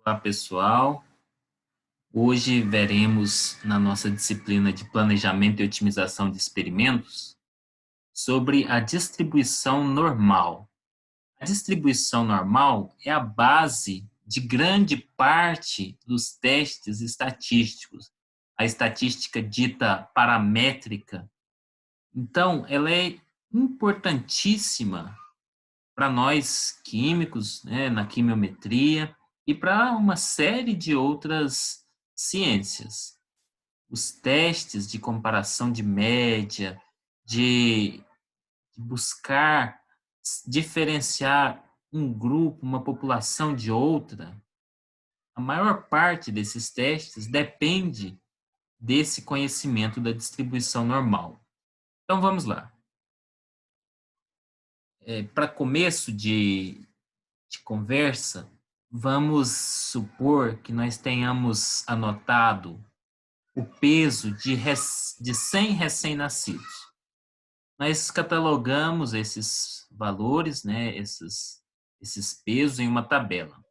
Olá, pessoal. Hoje veremos na nossa disciplina de Planejamento e Otimização de Experimentos sobre a distribuição normal. A distribuição normal é a base de grande parte dos testes estatísticos, a estatística dita paramétrica. Então, ela é importantíssima para nós químicos, né, na quimiometria e para uma série de outras ciências. Os testes de comparação de média, de buscar diferenciar um grupo, uma população de outra, a maior parte desses testes depende desse conhecimento da distribuição normal. Então, vamos lá. Para começo de conversa, vamos supor que nós tenhamos anotado o peso de 100 recém-nascidos. Nós catalogamos esses valores, né, esses pesos em uma tabela.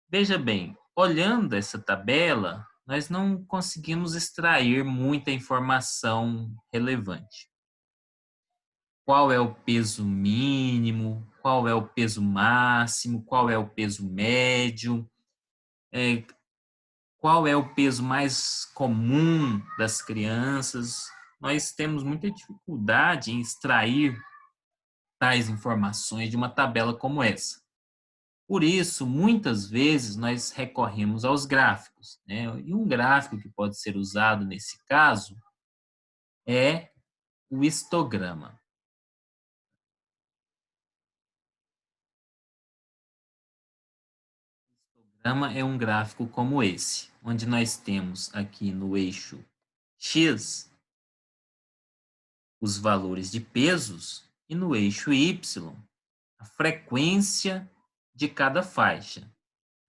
Veja bem, olhando essa tabela, nós não conseguimos extrair muita informação relevante. Qual é o peso mínimo, qual é o peso máximo, qual é o peso médio, qual é o peso mais comum das crianças. Nós temos muita dificuldade em extrair tais informações de uma tabela como essa. Por isso, muitas vezes, nós recorremos aos gráficos, né? E um gráfico que pode ser usado nesse caso é o histograma. O histograma é um gráfico como esse, onde nós temos aqui no eixo X os valores de pesos e no eixo Y a frequência de cada faixa.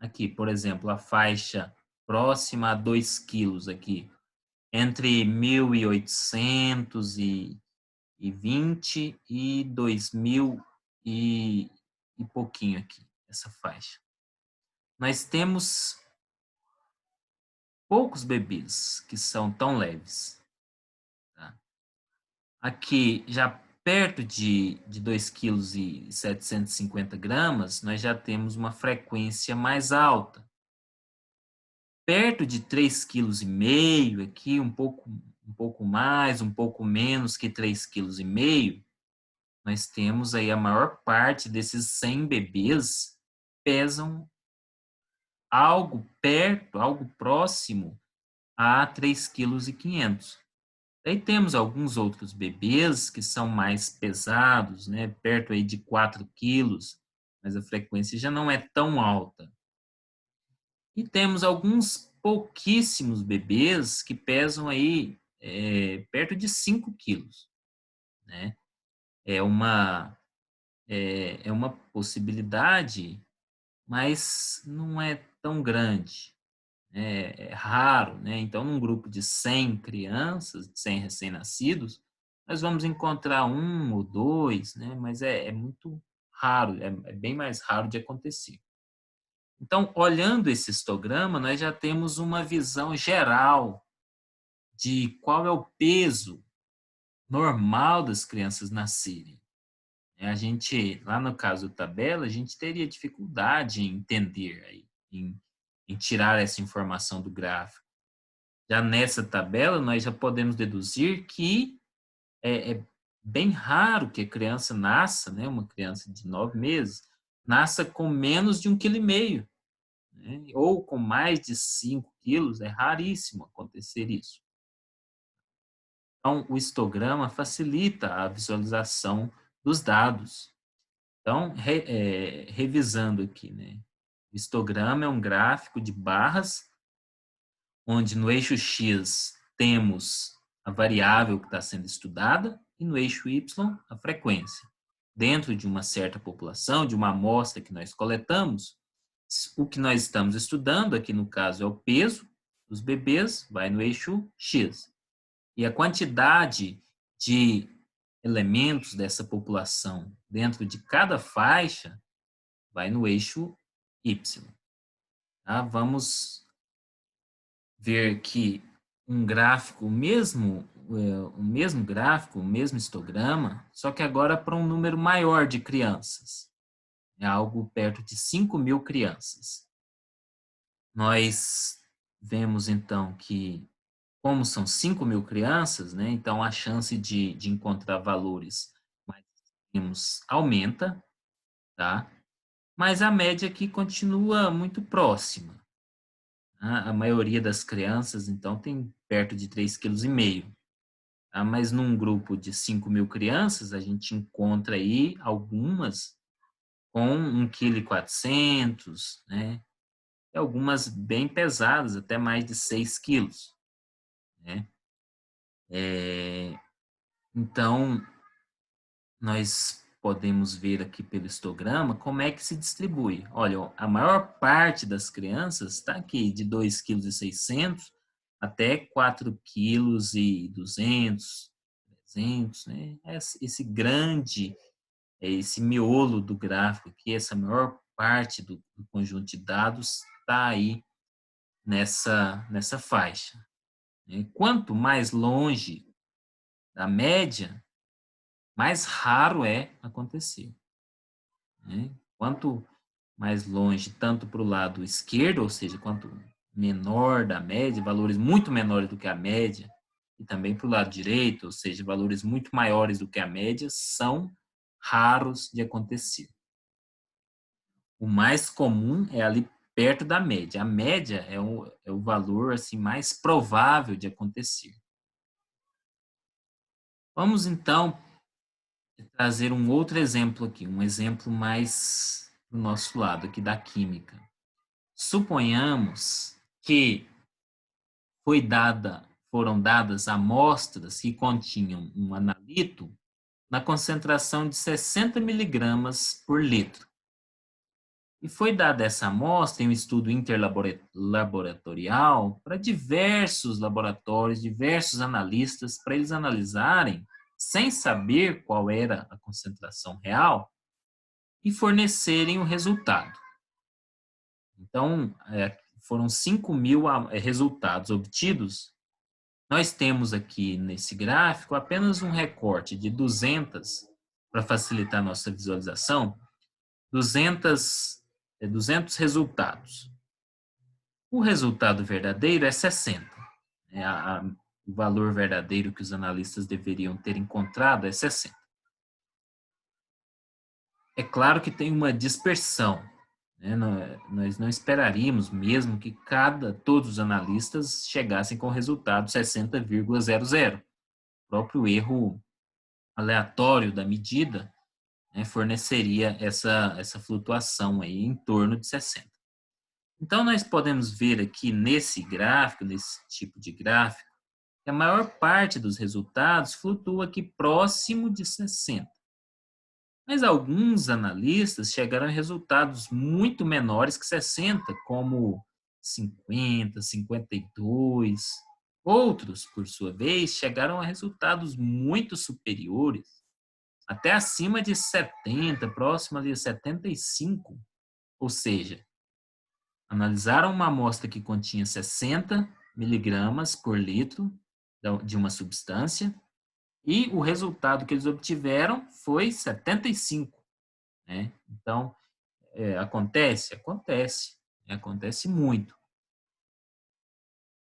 Aqui, por exemplo, a faixa próxima a 2 quilos aqui, entre 1.820 e 2.000 e pouquinho aqui, essa faixa. Nós temos poucos bebês que são tão leves. Tá? Aqui, já perto de 2,750 kg, nós já temos uma frequência mais alta. Perto de 3,5 kg, aqui um pouco mais, um pouco menos que 3,5 kg, nós temos aí a maior parte desses 100 bebês pesam algo perto, algo próximo a 3,5 kg. Daí temos alguns outros bebês que são mais pesados, né, perto aí de 4 quilos, mas a frequência já não é tão alta. E temos alguns pouquíssimos bebês que pesam aí perto de 5 quilos, né? É uma possibilidade, mas não é tão grande. É raro, né? Então, num grupo de 100 crianças, de 100 recém-nascidos, nós vamos encontrar um ou dois, né? Mas é muito raro, é bem mais raro de acontecer. Então, olhando esse histograma, nós já temos uma visão geral de qual é o peso normal das crianças nascerem. A gente, lá no caso da tabela, a gente teria dificuldade em entender, aí, em tirar essa informação do gráfico. Já nessa tabela, nós já podemos deduzir que é bem raro que a criança nasça, né, uma criança de 9 meses, nasça com menos de 1,5 kg, né, ou com mais de 5 quilos, é raríssimo acontecer isso. Então, o histograma facilita a visualização dos dados. Então, revisando aqui, né, o histograma é um gráfico de barras onde no eixo X temos a variável que está sendo estudada e no eixo Y a frequência. Dentro de uma certa população, de uma amostra que nós coletamos, o que nós estamos estudando, aqui no caso é o peso dos bebês, vai no eixo X. E a quantidade de elementos dessa população dentro de cada faixa vai no eixo Y. Tá? Vamos ver que um gráfico, o mesmo gráfico, o mesmo histograma, só que agora para um número maior de crianças. É algo perto de 5.000 crianças. Nós vemos, então, que, como são 5.000 crianças, né, então a chance de encontrar valores mais extremos aumenta, tá? Mas a média aqui continua muito próxima. A maioria das crianças, então, tem perto de 3,5 kg. Tá? Mas num grupo de 5.000 crianças, a gente encontra aí algumas com 1,4 kg, né? E algumas bem pesadas, até mais de 6 quilos, né? Então, nós podemos ver aqui pelo histograma como é que se distribui. Olha, a maior parte das crianças está aqui de 2,6 kg até 4,2 kg, 300, né? Esse grande, esse miolo do gráfico aqui, essa maior parte do conjunto de dados está aí nessa faixa, né? Quanto mais longe da média, mais raro é acontecer, né? Quanto mais longe, tanto para o lado esquerdo, ou seja, quanto menor da média, valores muito menores do que a média, e também para o lado direito, ou seja, valores muito maiores do que a média, são raros de acontecer. O mais comum é ali perto da média. A média é o valor assim mais provável de acontecer. Vamos então trazer um outro exemplo aqui, um exemplo mais do nosso lado aqui da química. Suponhamos que foram dadas amostras que continham um analito na concentração de 60 miligramas por litro. E foi dada essa amostra em um estudo interlaboratorial para diversos laboratórios, diversos analistas, para eles analisarem, sem saber qual era a concentração real, e fornecerem o resultado. Então, foram 5.000 resultados obtidos. Nós temos aqui nesse gráfico apenas um recorte de 200, para facilitar a nossa visualização, 200 resultados. O resultado verdadeiro é 60. O valor verdadeiro que os analistas deveriam ter encontrado é 60. É claro que tem uma dispersão, né? Nós não esperaríamos mesmo que todos os analistas chegassem com o resultado 60,00. O próprio erro aleatório da medida, né, forneceria essa flutuação aí em torno de 60. Então, nós podemos ver aqui nesse gráfico, nesse tipo de gráfico, que a maior parte dos resultados flutua aqui próximo de 60. Mas alguns analistas chegaram a resultados muito menores que 60, como 50, 52. Outros, por sua vez, chegaram a resultados muito superiores, até acima de 70, próximo ali a 75. Ou seja, analisaram uma amostra que continha 60 miligramas por litro de uma substância e o resultado que eles obtiveram foi 75, né? Então, acontece? Acontece muito.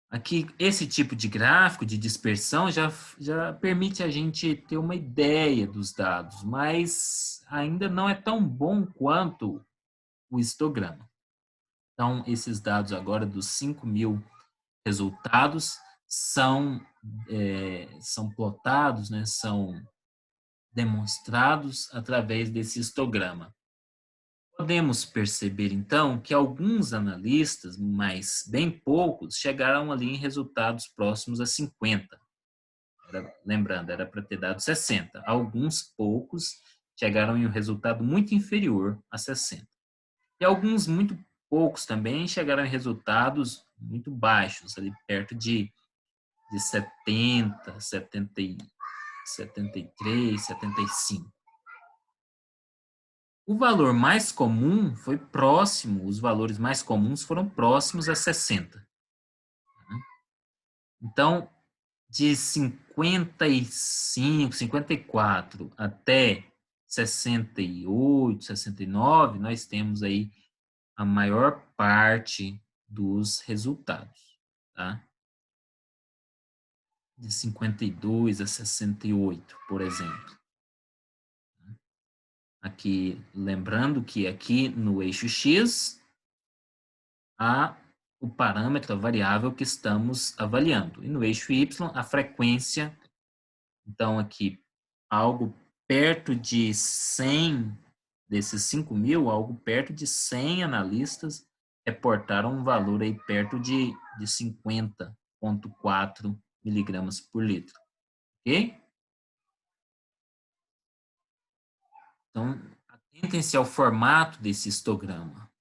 Aqui, esse tipo de gráfico de dispersão já permite a gente ter uma ideia dos dados, mas ainda não é tão bom quanto o histograma. Então, esses dados agora dos 5.000 resultados são plotados, né, são demonstrados através desse histograma. Podemos perceber, então, que alguns analistas, mas bem poucos, chegaram ali em resultados próximos a 50. Lembrando, era para ter dado 60. Alguns poucos chegaram em um resultado muito inferior a 60. E alguns muito poucos também chegaram em resultados muito baixos, ali perto de 70, 73, 75. O valor mais comum foi próximo, os valores mais comuns foram próximos a 60. Então, de 55, 54 até 68, 69, nós temos aí a maior parte dos resultados, tá? De 52 a 68, por exemplo. Aqui, lembrando que aqui no eixo X, há o parâmetro, a variável que estamos avaliando. E no eixo Y, a frequência. Então, aqui, algo perto de 100 desses 5.000, algo perto de 100 analistas reportaram um valor aí perto de 50,4 miligramas por litro. Ok? Então, atentem-se ao formato desse histograma.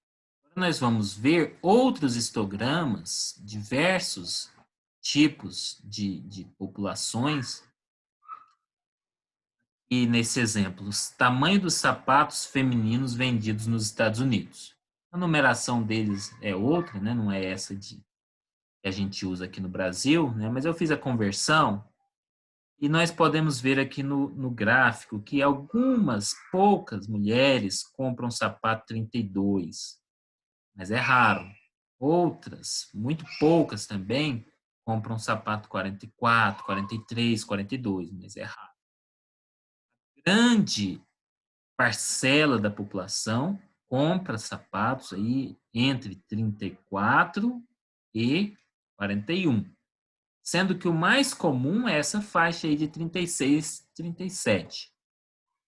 Agora nós vamos ver outros histogramas, diversos tipos de populações. E nesse exemplo, o tamanho dos sapatos femininos vendidos nos Estados Unidos. A numeração deles é outra, né? Não é essa que a gente usa aqui no Brasil, né? Mas eu fiz a conversão e nós podemos ver aqui no gráfico que algumas poucas mulheres compram sapato 32, mas é raro. Outras, muito poucas também, compram sapato 44, 43, 42, mas é raro. Grande parcela da população compra sapatos aí entre 34 e 41, sendo que o mais comum é essa faixa aí de 36, 37,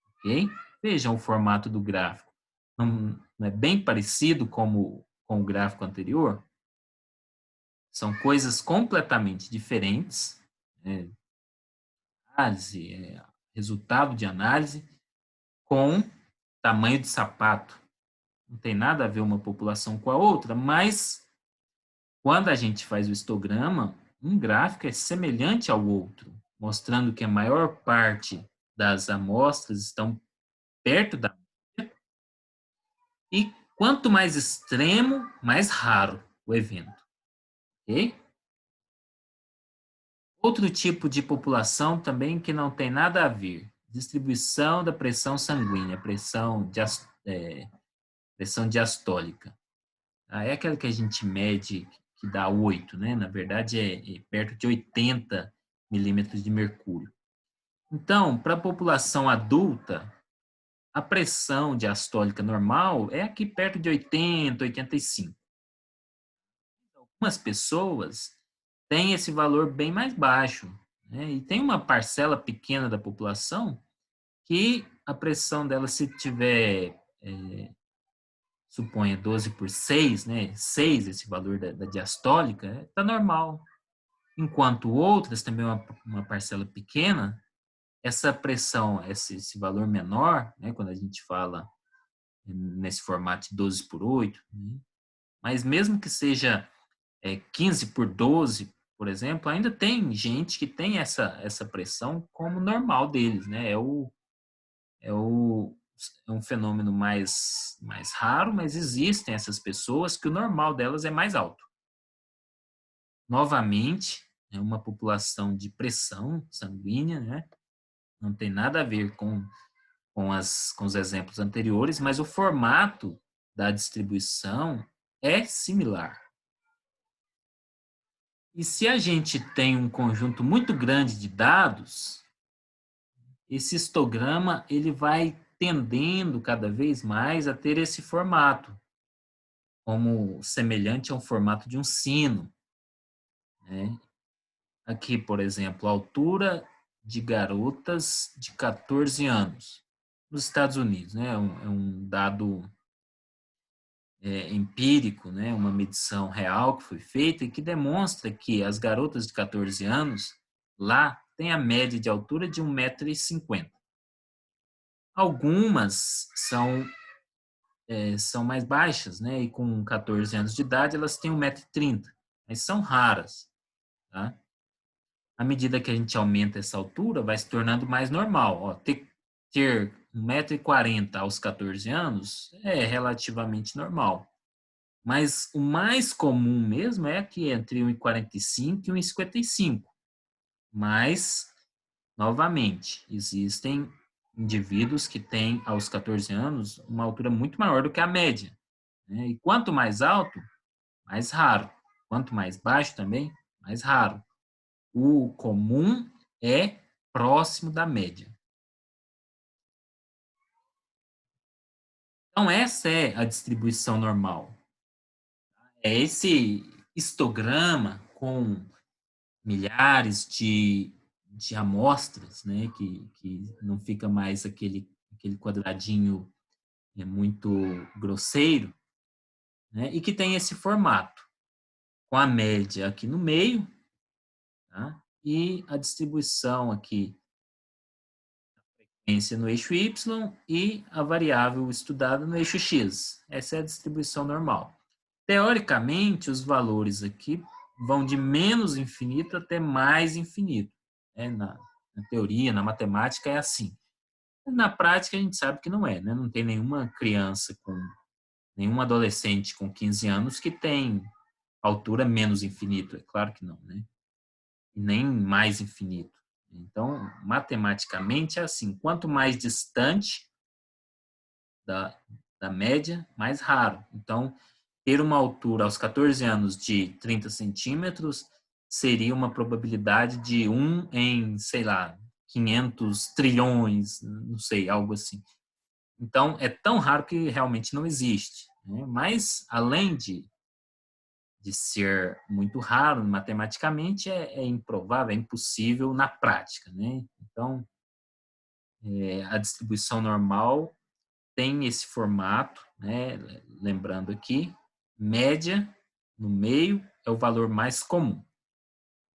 ok? Vejam o formato do gráfico. Não é bem parecido com o gráfico anterior? São coisas completamente diferentes, análise, resultado de análise, com tamanho de sapato. Não tem nada a ver uma população com a outra, mas quando a gente faz o histograma, um gráfico é semelhante ao outro, mostrando que a maior parte das amostras estão perto da média, e quanto mais extremo, mais raro o evento. Ok? Outro tipo de população também que não tem nada a ver, distribuição da pressão sanguínea, pressão diastólica. É aquela que a gente mede que dá 8, né? Na verdade, é perto de 80 milímetros de mercúrio. Então, para a população adulta, a pressão diastólica normal é aqui perto de 80, 85. Algumas pessoas têm esse valor bem mais baixo, né? E tem uma parcela pequena da população que a pressão dela, se tiver, suponha 12 por 6, né? 6, esse valor da diastólica, está normal. Enquanto outras, também uma parcela pequena, essa pressão, esse valor menor, né? Quando a gente fala nesse formato de 12 por 8, né? Mas mesmo que seja 15 por 12, por exemplo, ainda tem gente que tem essa pressão como normal deles, né? É um fenômeno mais raro, mas existem essas pessoas que o normal delas é mais alto. Novamente, é uma população de pressão sanguínea, né? Não tem nada a ver com os exemplos anteriores, mas o formato da distribuição é similar. E se a gente tem um conjunto muito grande de dados, esse histograma ele vai tendendo cada vez mais a ter esse formato, como semelhante a um formato de um sino, né? Aqui, por exemplo, a altura de garotas de 14 anos nos Estados Unidos, né? É um dado empírico, né? Uma medição real que foi feita e que demonstra que as garotas de 14 anos lá têm a média de altura de 1,50 m. Algumas são mais baixas, né? E com 14 anos de idade elas têm 1,30 m, mas são raras, tá? À medida que a gente aumenta essa altura, vai se tornando mais normal. Ó, ter 1,40 m aos 14 anos é relativamente normal. Mas o mais comum mesmo é aqui entre 1,45 m e 1,55 m. Mas, novamente, existem indivíduos que têm, aos 14 anos, uma altura muito maior do que a média, né? E quanto mais alto, mais raro. Quanto mais baixo também, mais raro. O comum é próximo da média. Então, essa é a distribuição normal. É esse histograma com milhares de amostras, né, que não fica mais aquele quadradinho muito grosseiro, né, e que tem esse formato, com a média aqui no meio, tá, e a distribuição aqui no eixo Y e a variável estudada no eixo X. Essa é a distribuição normal. Teoricamente, os valores aqui vão de menos infinito até mais infinito. Né? Na teoria, na matemática, é assim. Na prática, a gente sabe que não é. Né? Não tem nenhuma criança, nenhum adolescente com 15 anos que tem altura menos infinito. É claro que não. Né? E nem mais infinito. Então, matematicamente, é assim. Quanto mais distante da média, mais raro. Então, ter uma altura aos 14 anos de 30 centímetros seria uma probabilidade de 1 em, sei lá, 500 trilhões, não sei, algo assim. Então, é tão raro que realmente não existe. Né? Mas, além de ser muito raro matematicamente, é improvável, é impossível na prática. Né? Então, a distribuição normal tem esse formato, né? Lembrando aqui, média no meio é o valor mais comum,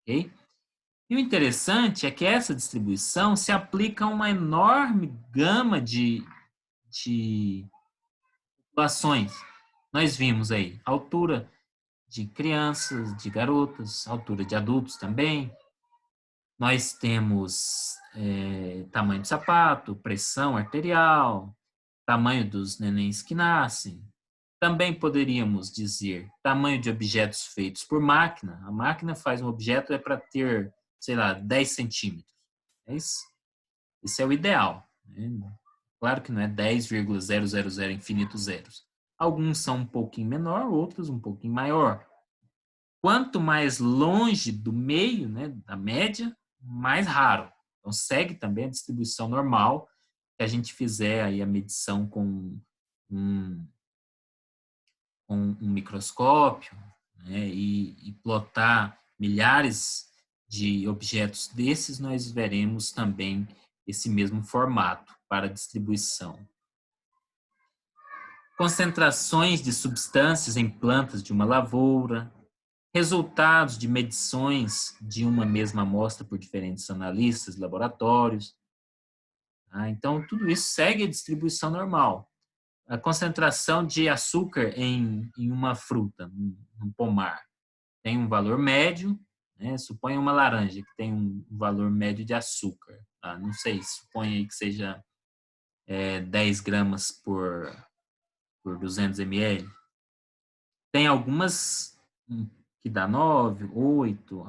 ok? E o interessante é que essa distribuição se aplica a uma enorme gama de populações. Nós vimos aí altura de crianças, de garotas, altura de adultos também. Nós temos tamanho de sapato, pressão arterial, tamanho dos nenéns que nascem. Também poderíamos dizer tamanho de objetos feitos por máquina. A máquina faz um objeto para ter, sei lá, 10 centímetros. Esse é o ideal. Né? Claro que não é 10,000 infinito zeros. Alguns são um pouquinho menor, outros um pouquinho maior. Quanto mais longe do meio, né, da média, mais raro. Então, segue também a distribuição normal, que a gente fizer aí a medição com um microscópio, né, e plotar milhares de objetos desses, nós veremos também esse mesmo formato para distribuição. Concentrações de substâncias em plantas de uma lavoura, resultados de medições de uma mesma amostra por diferentes analistas, laboratórios. Tá? Então, tudo isso segue a distribuição normal. A concentração de açúcar em uma fruta, num pomar, tem um valor médio, né? Suponha uma laranja que tem um valor médio de açúcar. Tá? Não sei, suponha aí que seja 10 gramas por 200 ml. Tem algumas que dá 9, 8,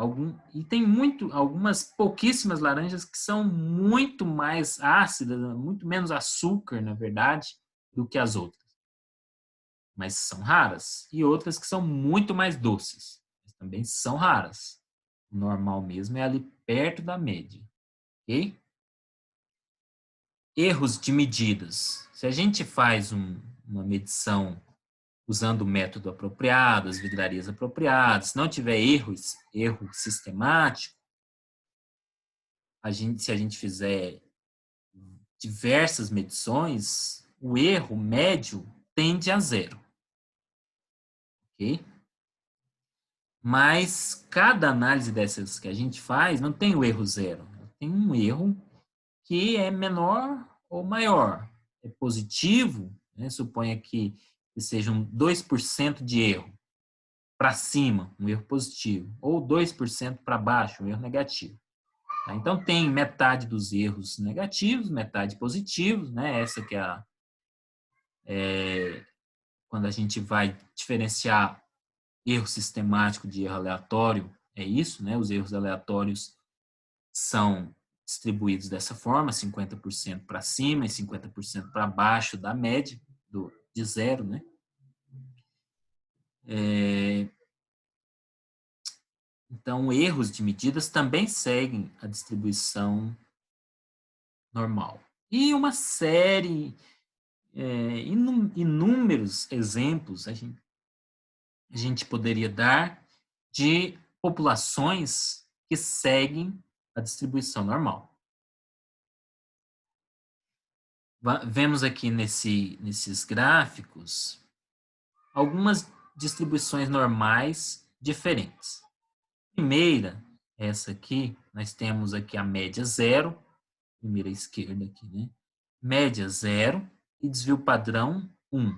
e tem algumas pouquíssimas laranjas que são muito mais ácidas, muito menos açúcar, na verdade, do que as outras. Mas são raras. E outras que são muito mais doces, mas também são raras. O normal mesmo é ali perto da média. Ok? Erros de medidas. Se a gente faz uma medição usando o método apropriado, as vidrarias apropriadas, se não tiver erro sistemático, se a gente fizer diversas medições, o erro médio tende a zero. Ok? Mas cada análise dessas que a gente faz não tem o erro zero. Tem um erro que é menor ou maior. É positivo, né? Suponha que sejam 2% de erro para cima, um erro positivo, ou 2% para baixo, um erro negativo. Tá? Então, tem metade dos erros negativos, metade positivos, né? Essa que quando a gente vai diferenciar erro sistemático de erro aleatório, é isso, né? Os erros aleatórios são distribuídos dessa forma, 50% para cima e 50% para baixo da média de zero, né? Então, erros de medidas também seguem a distribuição normal. E uma série, inúmeros exemplos a gente poderia dar de populações que seguem a distribuição normal. Vemos aqui nesses gráficos algumas distribuições normais diferentes. Primeira, essa aqui, nós temos aqui a média zero, primeira esquerda aqui, né? Média zero e desvio padrão 1.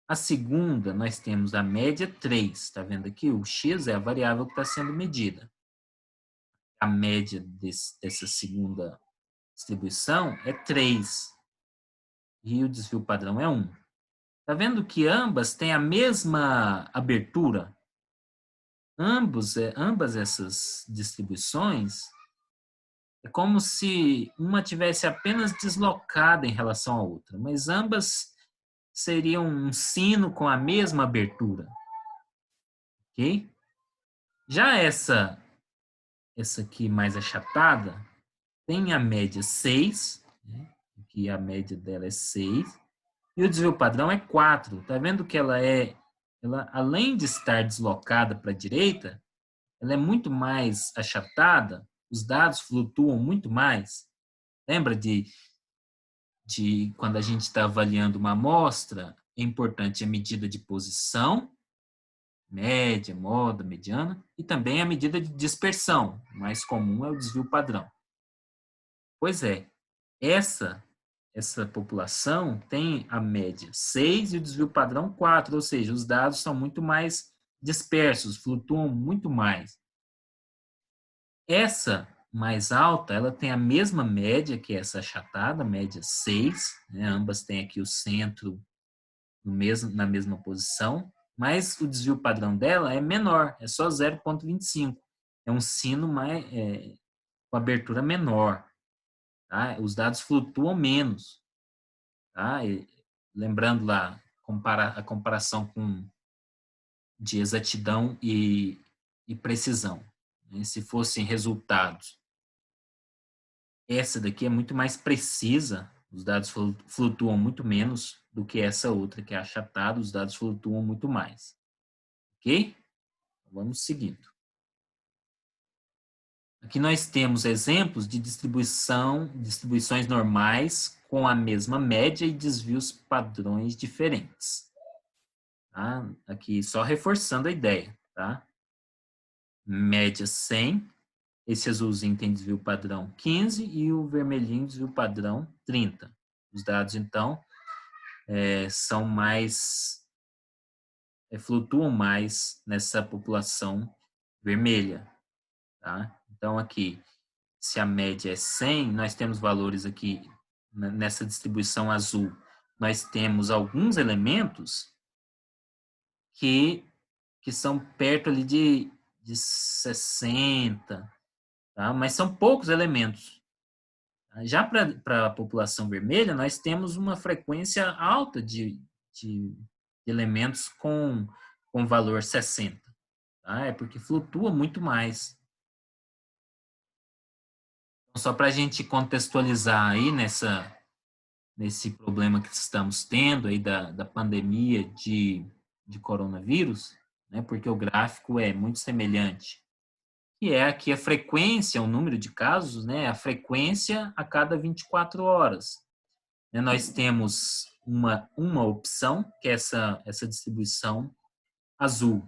A segunda, nós temos a média 3. Está vendo aqui? O x é a variável que está sendo medida. A média dessa segunda distribuição é 3. E o desvio padrão é 1. Está vendo que ambas têm a mesma abertura? Ambas essas distribuições é como se uma tivesse apenas deslocada em relação à outra, mas ambas seriam um sino com a mesma abertura. Ok? Já essa aqui mais achatada tem a média 6, né? Aqui a média dela é 6, e o desvio padrão é 4. Tá vendo que ela além de estar deslocada para a direita, ela é muito mais achatada, os dados flutuam muito mais. Lembra de quando a gente está avaliando uma amostra, é importante a medida de posição, média, moda, mediana, e também a medida de dispersão. O mais comum é o desvio padrão. Pois é, essa população tem a média 6 e o desvio padrão 4, ou seja, os dados são muito mais dispersos, flutuam muito mais. Essa mais alta, ela tem a mesma média que essa achatada, média 6, né? Ambas têm aqui o centro na mesma posição, mas o desvio padrão dela é menor, é só 0,25. É um sino com abertura menor. Tá? Os dados flutuam menos. Tá? Lembrando lá a comparação de exatidão e precisão. Né? Se fossem resultados, essa daqui é muito mais precisa, os dados flutuam muito menos do que essa outra, que é achatada, os dados flutuam muito mais. Ok? Vamos seguindo. Aqui nós temos exemplos de distribuições normais com a mesma média e desvios padrões diferentes. Tá? Aqui só reforçando a ideia. Tá? Média 100, esse azulzinho tem desvio padrão 15 e o vermelhinho desvio padrão 30. Os dados, então, são mais, flutuam mais nessa população vermelha. Tá? Então, aqui, se a média é 100, nós temos valores aqui, nessa distribuição azul, nós temos alguns elementos que são perto ali de 60, tá? Mas são poucos elementos. Já para a população vermelha, nós temos uma frequência alta de elementos com valor 60. Tá? É porque flutua muito mais. Então, só para a gente contextualizar aí nesse problema que estamos tendo aí da pandemia de coronavírus, né? Porque o gráfico é muito semelhante. E é aqui a frequência, o número de casos, né? A frequência a cada 24 horas. Nós temos uma opção, que é essa distribuição azul,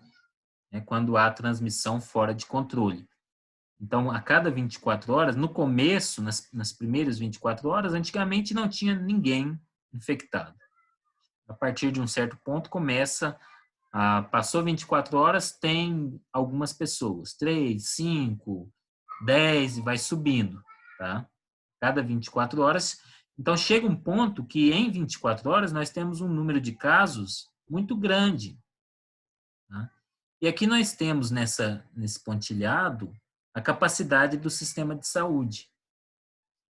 né? Quando há transmissão fora de controle. Então, a cada 24 horas, no começo, nas primeiras 24 horas, antigamente não tinha ninguém infectado. A partir de um certo ponto, passou 24 horas, tem algumas pessoas, 3, 5, 10 e vai subindo, tá? Cada 24 horas. Então, chega um ponto que em 24 horas nós temos um número de casos muito grande. Tá? E aqui nós temos nesse pontilhado a capacidade do sistema de saúde.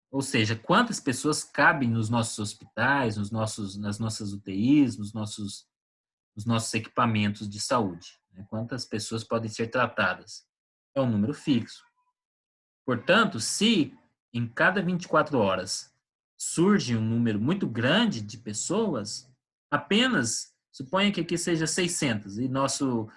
Ou seja, quantas pessoas cabem nos nossos hospitais, nas nossas UTIs, nos nossos equipamentos de saúde. Né? Quantas pessoas podem ser tratadas. É um número fixo. Portanto, se em cada 24 horas surge um número muito grande de pessoas, apenas, suponha que aqui seja 600 e nosso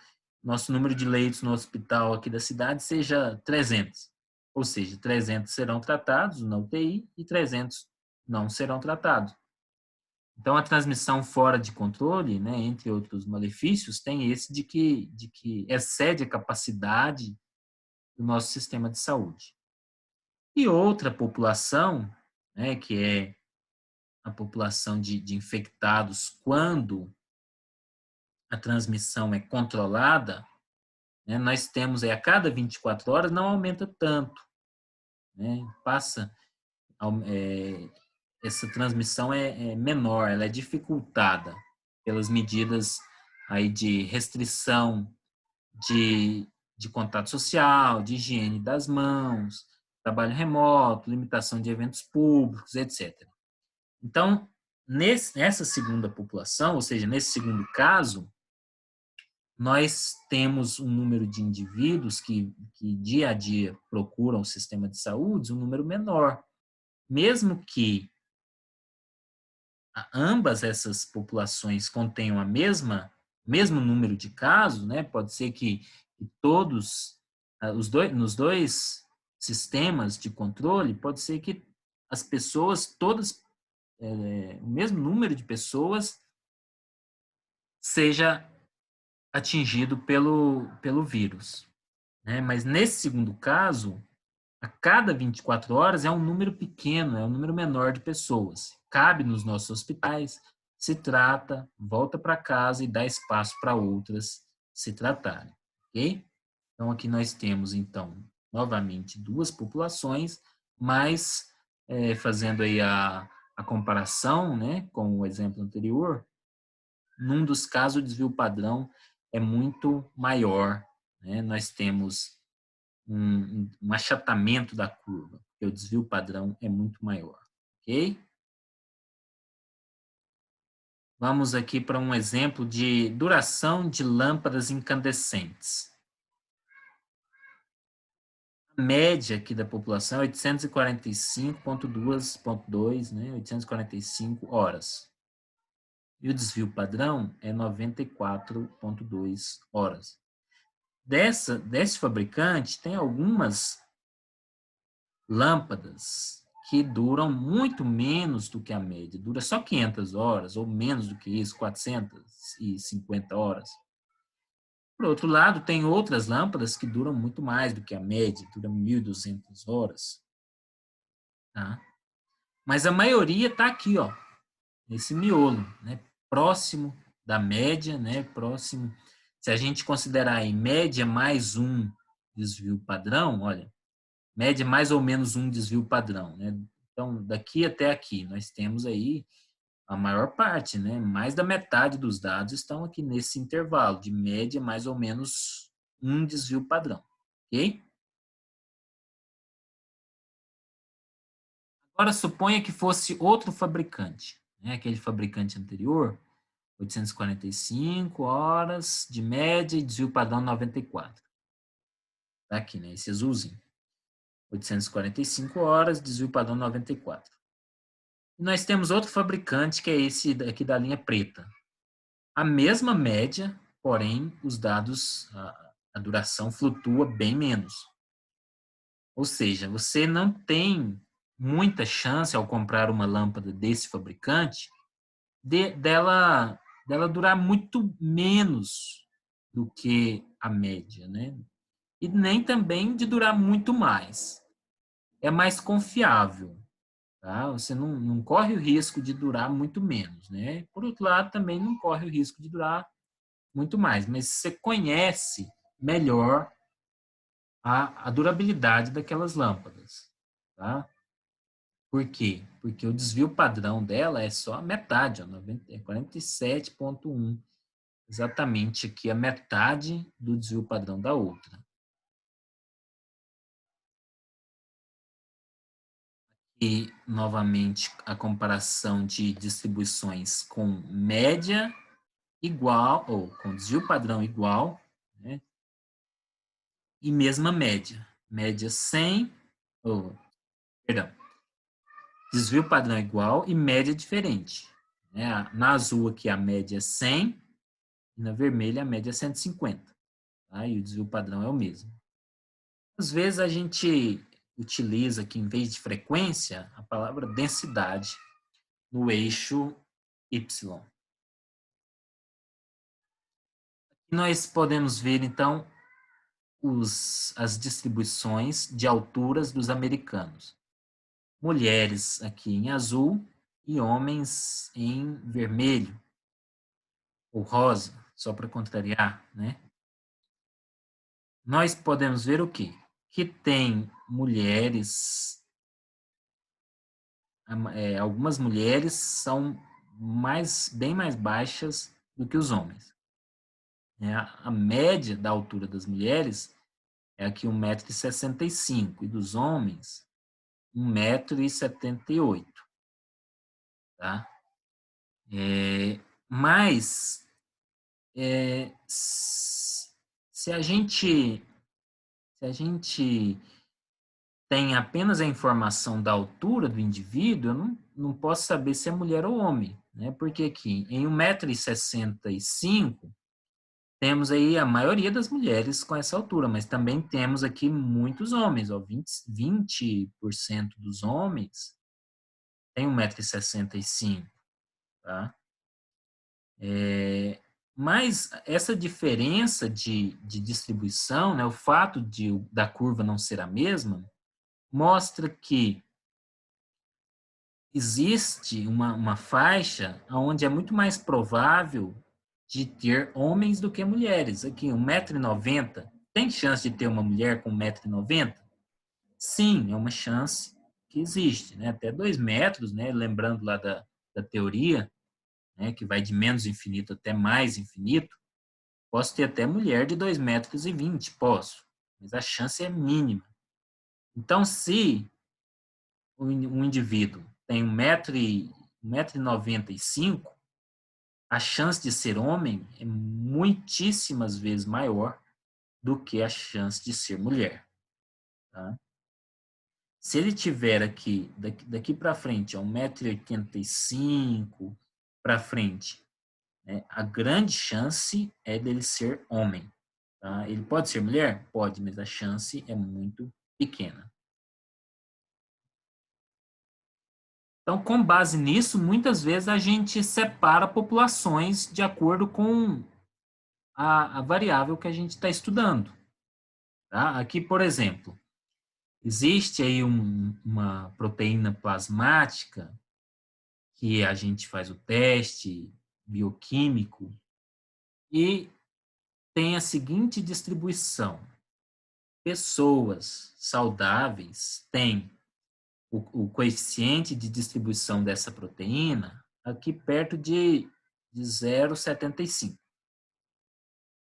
número de leitos no hospital aqui da cidade seja 300. Ou seja, 300 serão tratados na UTI e 300 não serão tratados. Então, a transmissão fora de controle, né, entre outros malefícios, tem esse de que excede a capacidade do nosso sistema de saúde. E outra população, né, que é a população de infectados quando a transmissão é controlada, né, nós temos a cada 24 horas, não aumenta tanto. Né, essa transmissão é menor, ela é dificultada pelas medidas aí de restrição de contato social, de higiene das mãos, trabalho remoto, limitação de eventos públicos, etc. Então, nessa segunda população, ou seja, nesse segundo caso, nós temos um número de indivíduos que dia a dia procuram o sistema de saúde, um número menor. Mesmo que ambas essas populações contenham mesmo número de casos, né? Pode ser que todos nos dois sistemas de controle, pode ser que as pessoas todas o mesmo número de pessoas seja atingido pelo vírus, né? Mas nesse segundo caso, a cada 24 horas é um número pequeno, é um número menor de pessoas. Cabe nos nossos hospitais, se trata, volta para casa e dá espaço para outras se tratarem, ok? Então, aqui nós temos, então, novamente, duas populações, mas fazendo aí a comparação, né, com o exemplo anterior, num dos casos o desvio padrão é muito maior, né? Nós temos um achatamento da curva, porque o desvio padrão é muito maior, ok? Vamos aqui para um exemplo de duração de lâmpadas incandescentes. A média aqui da população é 845,2, né? 845 horas. E o desvio padrão é 94,2 horas. Desse fabricante, tem algumas lâmpadas que duram muito menos do que a média. Dura só 500 horas, ou menos do que isso, 450 horas. Por outro lado, tem outras lâmpadas que duram muito mais do que a média, duram 1.200 horas. Tá? Mas a maioria está aqui, ó, nesse miolo, né? Próximo da média, né? Próximo. Se a gente considerar em média mais um desvio padrão, olha, média mais ou menos um desvio padrão, né? Então, daqui até aqui, nós temos aí a maior parte, né? Mais da metade dos dados estão aqui nesse intervalo, de média mais ou menos um desvio padrão, ok? Agora, suponha que fosse outro fabricante, né? Aquele fabricante anterior, 845 horas de média e desvio padrão 94. Tá aqui, né? Esse azulzinho. 845 horas, desvio padrão 94. E nós temos outro fabricante, que é esse aqui da linha preta. A mesma média, porém, os dados, a duração flutua bem menos. Ou seja, você não tem muita chance, ao comprar uma lâmpada desse fabricante, dela durar muito menos do que a média, né? E nem também de durar muito mais. É mais confiável. Tá? Você não corre o risco de durar muito menos, né? Por outro lado, também não corre o risco de durar muito mais, mas você conhece melhor a durabilidade daquelas lâmpadas, tá? Por quê? Porque o desvio padrão dela é só a metade, ó, 47,1. Exatamente aqui a metade do desvio padrão da outra. E, novamente, a comparação de distribuições com média igual, ou com desvio padrão igual, né? E mesma média. Média 100, ou, perdão, desvio padrão igual e média diferente. Né? Na azul aqui a média é 100, e na vermelha a média é 150. Tá? E o desvio padrão é o mesmo. Às vezes a gente utiliza aqui, em vez de frequência, a palavra densidade no eixo Y. E nós podemos ver, então, as distribuições de alturas dos americanos. Mulheres aqui em azul e homens em vermelho ou rosa, só para contrariar, né? Nós podemos ver o quê? Que tem mulheres, algumas mulheres são bem mais baixas do que os homens. A média da altura das mulheres é aqui 1,65 m e dos homens 1,78 m, tá? Mas se a gente tem apenas a informação da altura do indivíduo, eu não posso saber se é mulher ou homem, né? Porque aqui em 1,65 m temos aí a maioria das mulheres com essa altura, mas também temos aqui muitos homens, ó, 20% dos homens tem 1,65 m, tá? Mas essa diferença de distribuição, né, o fato da curva não ser a mesma, mostra que existe uma faixa onde é muito mais provável de ter homens do que mulheres. Aqui, 1,90 m, tem chance de ter uma mulher com 1,90 m? Sim, é uma chance que existe, né? Até 2 metros, né? Lembrando lá da teoria, né? Que vai de menos infinito até mais infinito. Posso ter até mulher de 2,20 m, posso, mas a chance é mínima. Então, se um indivíduo tem 1,95 m, a chance de ser homem é muitíssimas vezes maior do que a chance de ser mulher. Tá? Se ele tiver aqui, daqui para frente, 1,85 m para frente, né, a grande chance é dele ser homem. Tá? Ele pode ser mulher? Pode, mas a chance é muito pequena. Então, com base nisso, muitas vezes a gente separa populações de acordo com a variável que a gente está estudando. Tá? Aqui, por exemplo, existe aí uma proteína plasmática que a gente faz o teste bioquímico e tem a seguinte distribuição. Pessoas saudáveis têm o coeficiente de distribuição dessa proteína aqui perto de 0,75.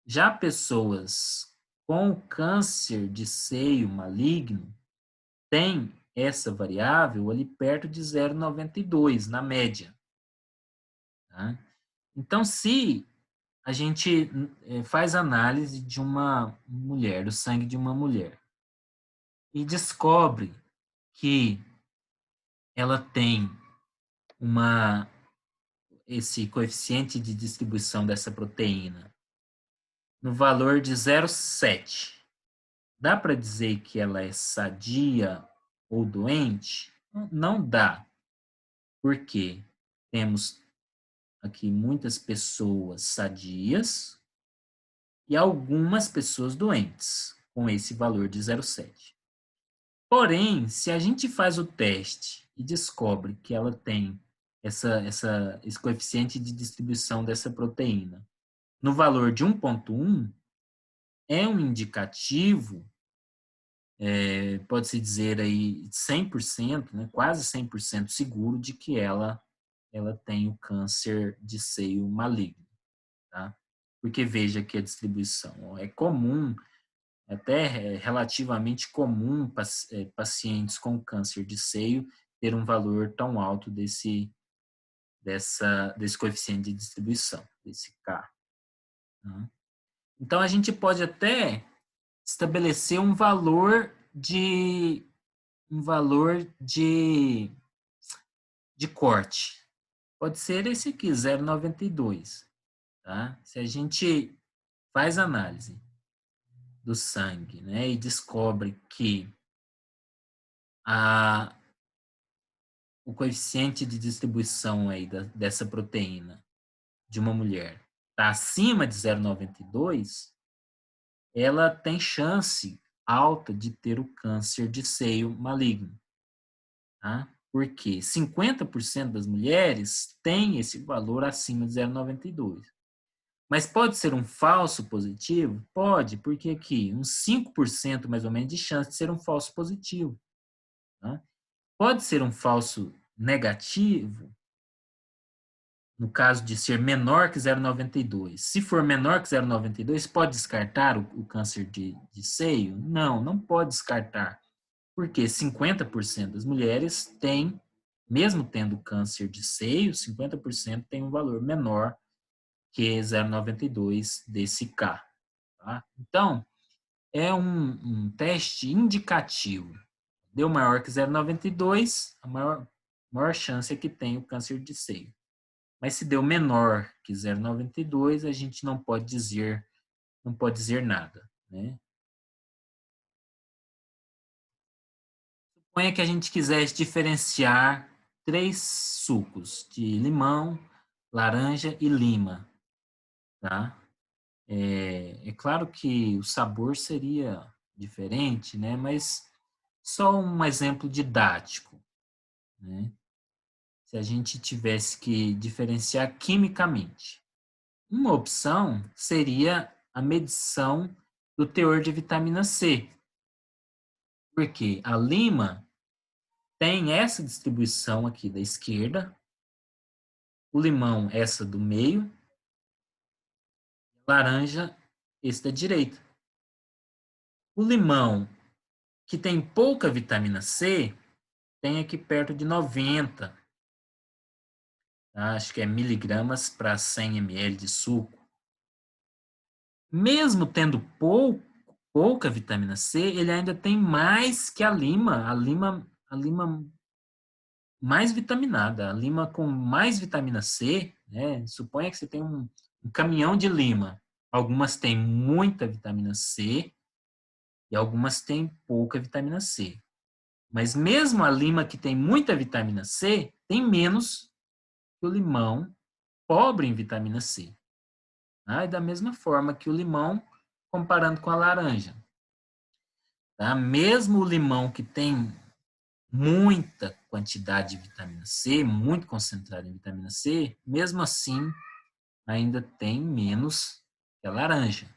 Já pessoas com câncer de seio maligno têm essa variável ali perto de 0,92 na média. Tá? Então, se a gente faz análise de uma mulher, do sangue de uma mulher, e descobre que ela tem esse coeficiente de distribuição dessa proteína no valor de 0,7. Dá para dizer que ela é sadia ou doente? Não dá, porque temos aqui muitas pessoas sadias e algumas pessoas doentes com esse valor de 0,7. Porém, se a gente faz o teste e descobre que ela tem esse coeficiente de distribuição dessa proteína no valor de 1,1, é um indicativo pode-se dizer aí 100%, né, quase 100% seguro de que ela tem o câncer de seio maligno, tá? Porque veja que a distribuição é comum, até relativamente comum pacientes com câncer de seio ter um valor tão alto desse coeficiente de distribuição, desse K. Tá? Então, a gente pode até estabelecer um valor de corte. Pode ser esse aqui, 0,92. Tá? Se a gente faz análise do sangue, né, e descobre que o coeficiente de distribuição aí dessa proteína de uma mulher está acima de 0,92, ela tem chance alta de ter o câncer de seio maligno. Tá? Porque 50% das mulheres têm esse valor acima de 0,92. Mas pode ser um falso positivo? Pode, porque aqui, uns 5% mais ou menos de chance de ser um falso positivo. Tá? Pode ser um falso negativo, no caso de ser menor que 0,92. Se for menor que 0,92, pode descartar o câncer de seio? Não, não pode descartar. Porque 50% das mulheres têm, mesmo tendo câncer de seio, 50% tem um valor menor que 0,92 desse K. Tá? Então, é um teste indicativo. Deu maior que 0,92, a maior chance é que tenha o câncer de seio. Mas se deu menor que 0,92, a gente não pode dizer nada, né? Suponha que a gente quisesse diferenciar 3 sucos de limão, laranja e lima, tá? É claro que o sabor seria diferente, né? Mas só um exemplo didático, né? Se a gente tivesse que diferenciar quimicamente. Uma opção seria a medição do teor de vitamina C, porque a lima tem essa distribuição aqui da esquerda, o limão essa do meio, laranja esse da direita. O limão, que tem pouca vitamina C, tem aqui perto de 90, tá? Acho que é miligramas para 100 ml de suco. Mesmo tendo pouca vitamina C, ele ainda tem mais que a lima mais vitaminada, a lima com mais vitamina C, né? Suponha que você tem um caminhão de lima. Algumas têm muita vitamina C e algumas têm pouca vitamina C. Mas mesmo a lima que tem muita vitamina C, tem menos que o limão pobre em vitamina C. Tá? E da mesma forma que o limão, comparando com a laranja. Tá? Mesmo o limão que tem muita quantidade de vitamina C, muito concentrado em vitamina C, mesmo assim ainda tem menos que a laranja.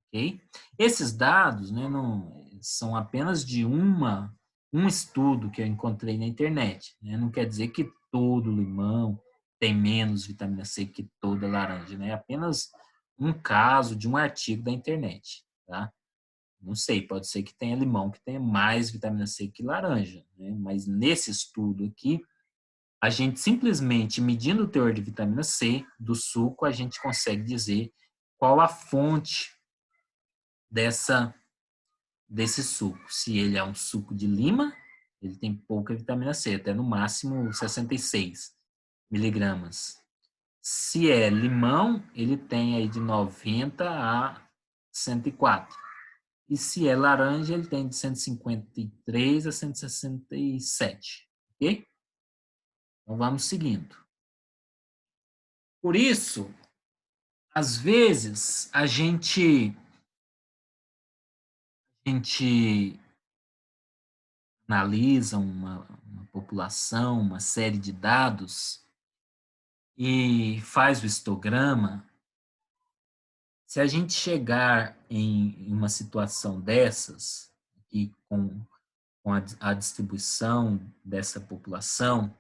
Okay? Esses dados, né, não, são apenas de um estudo que eu encontrei na internet. Né? Não quer dizer que todo limão tem menos vitamina C que toda laranja. Né? É apenas um caso de um artigo da internet. Tá? Não sei, pode ser que tenha limão que tenha mais vitamina C que laranja. Né? Mas nesse estudo aqui, a gente simplesmente medindo o teor de vitamina C do suco, a gente consegue dizer qual a fonte desse suco. Se ele é um suco de lima, ele tem pouca vitamina C, até no máximo 66 miligramas. Se é limão, ele tem aí de 90 a 104. E se é laranja, ele tem de 153 a 167. Ok? Então vamos seguindo. Por isso, às vezes, a gente analisa uma população, uma série de dados e faz o histograma. Se a gente chegar em uma situação dessas, aqui com a distribuição dessa população,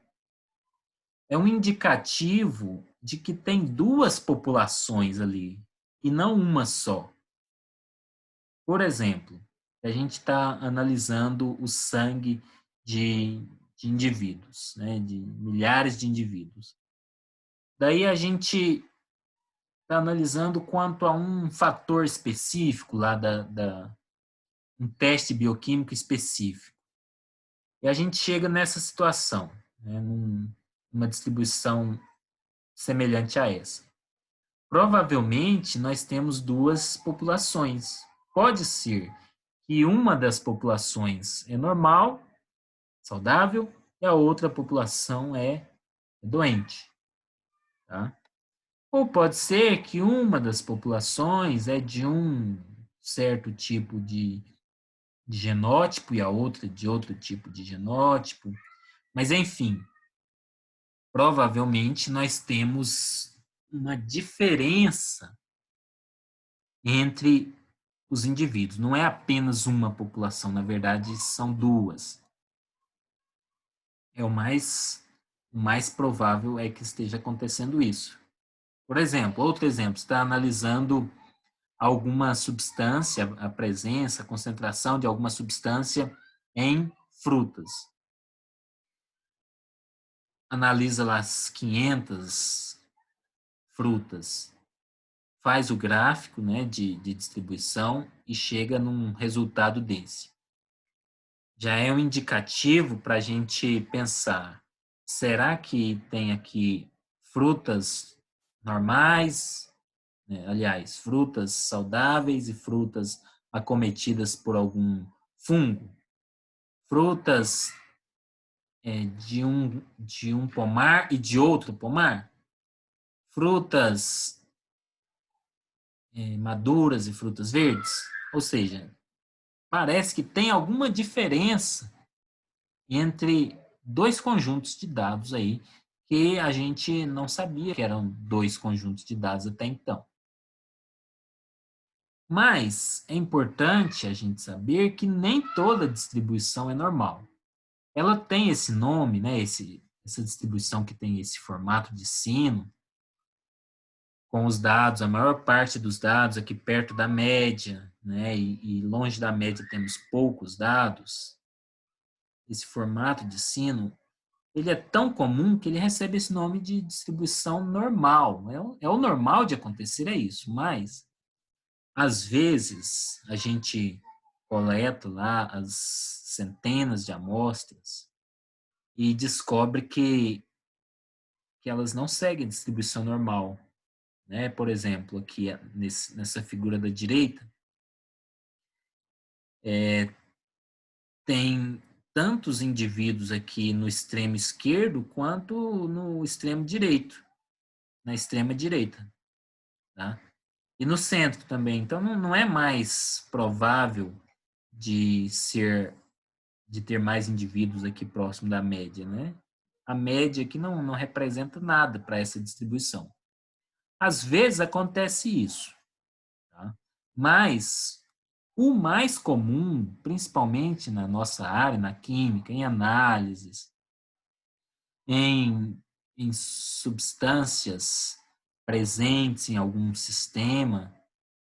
é um indicativo de que tem duas populações ali, e não uma só. Por exemplo, a gente está analisando o sangue de indivíduos, né, de milhares de indivíduos. Daí a gente está analisando quanto a um fator específico lá um teste bioquímico específico. E a gente chega nessa situação, né, numa distribuição semelhante a essa. Provavelmente nós temos duas populações. Pode ser que uma das populações é normal, saudável, e a outra população é doente. Tá? Ou pode ser que uma das populações é de um certo tipo de genótipo e a outra de outro tipo de genótipo. Mas, enfim, provavelmente nós temos uma diferença entre os indivíduos. Não é apenas uma população, na verdade, são duas. O mais provável é que esteja acontecendo isso. Por exemplo, outro exemplo, está analisando alguma substância, a presença, a concentração de alguma substância em frutas. Analisa lá as 500 frutas, faz o gráfico, né, de distribuição e chega num resultado desse. Já é um indicativo para a gente pensar, será que tem aqui frutas normais, né? Aliás, frutas saudáveis e frutas acometidas por algum fungo? Frutas de um pomar e de outro pomar? Frutas maduras e frutas verdes? Ou seja, parece que tem alguma diferença entre dois conjuntos de dados aí que a gente não sabia que eram dois conjuntos de dados até então. Mas é importante a gente saber que nem toda distribuição é normal. Ela tem esse nome, né, essa distribuição que tem esse formato de sino, com os dados, a maior parte dos dados aqui perto da média, né, e longe da média temos poucos dados. Esse formato de sino, ele é tão comum que ele recebe esse nome de distribuição normal. É o normal de acontecer, é isso, mas às vezes a gente coleta lá as centenas de amostras e descobre que elas não seguem a distribuição normal. Né? Por exemplo, aqui nessa figura da direita, tem tantos indivíduos aqui no extremo esquerdo quanto no extremo direito, na extrema direita. Tá? E no centro também. Então, não é mais provável de ter mais indivíduos aqui próximo da média, né? A média aqui não representa nada para essa distribuição. Às vezes acontece isso, tá? Mas o mais comum, principalmente na nossa área, na química, em análises, em substâncias presentes em algum sistema,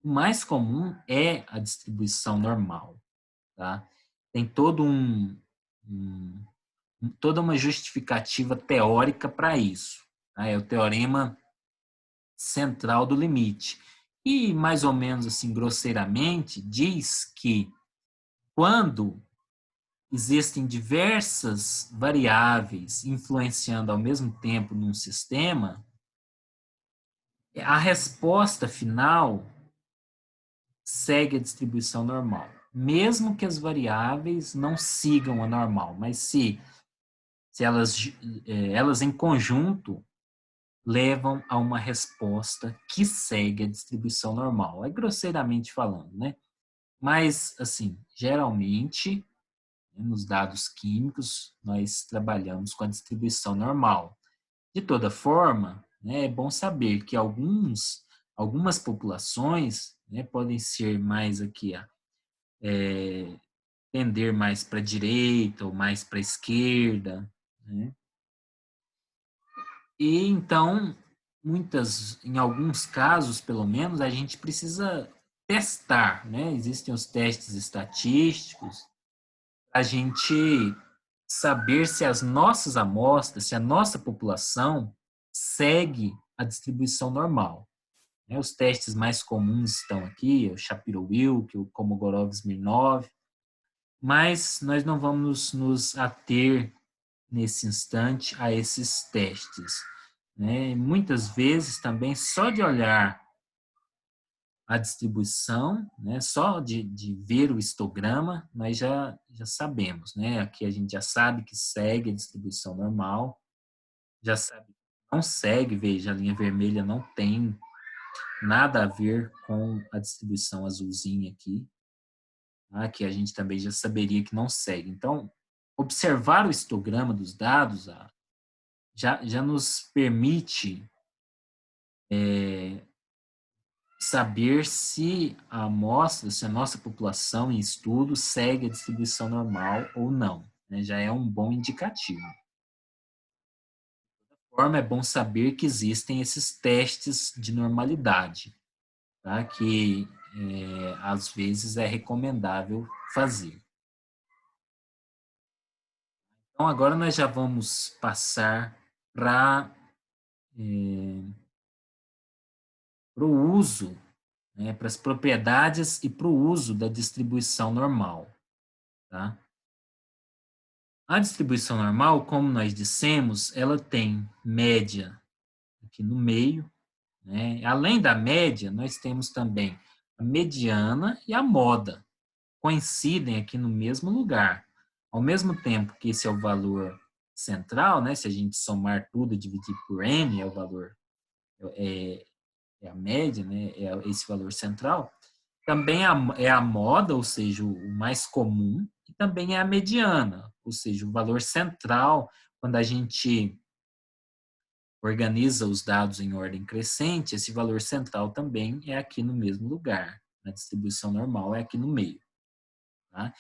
o mais comum é a distribuição normal, tá? Tem toda uma justificativa teórica para isso, tá? É o teorema central do limite. E, mais ou menos assim, grosseiramente, diz que quando existem diversas variáveis influenciando ao mesmo tempo num sistema, a resposta final segue a distribuição normal. Mesmo que as variáveis não sigam a normal, mas se elas em conjunto levam a uma resposta que segue a distribuição normal. É grosseiramente falando, né? Mas, assim, geralmente, nos dados químicos, nós trabalhamos com a distribuição normal. De toda forma, né, é bom saber que algumas populações, né, podem ser mais aqui tender mais para a direita ou mais para a esquerda, né? E então, em alguns casos, pelo menos, a gente precisa testar, né? Existem os testes estatísticos, a gente saber se as nossas amostras, se a nossa população segue a distribuição normal. Os testes mais comuns estão aqui, o Shapiro-Wilk, o Kolmogorov-Smirnov, mas nós não vamos nos ater nesse instante a esses testes, né? Muitas vezes também só de olhar a distribuição, né? Só de ver o histograma, nós já sabemos, né? Aqui a gente já sabe que segue a distribuição normal, já sabe que não segue, veja, a linha vermelha não tem nada a ver com a distribuição azulzinha aqui, tá? Que a gente também já saberia que não segue. Então, observar o histograma dos dados já nos permite saber se a amostra, se a nossa população em estudo segue a distribuição normal ou não, né? Já é um bom indicativo. De qualquer forma, é bom saber que existem esses testes de normalidade, tá? Que às vezes é recomendável fazer. Então, agora nós já vamos passar para o uso, né, para as propriedades e para o uso da distribuição normal. Tá? A distribuição normal, como nós dissemos, ela tem média aqui no meio, né? Além da média, nós temos também a mediana e a moda, coincidem aqui no mesmo lugar. Ao mesmo tempo que esse é o valor central, né? Se a gente somar tudo e dividir por n, é o valor, é a média, né? É esse valor central. Também é a moda, ou seja, o mais comum, e também é a mediana, ou seja, o valor central, quando a gente organiza os dados em ordem crescente, esse valor central também é aqui no mesmo lugar. Na distribuição normal é aqui no meio. Tá?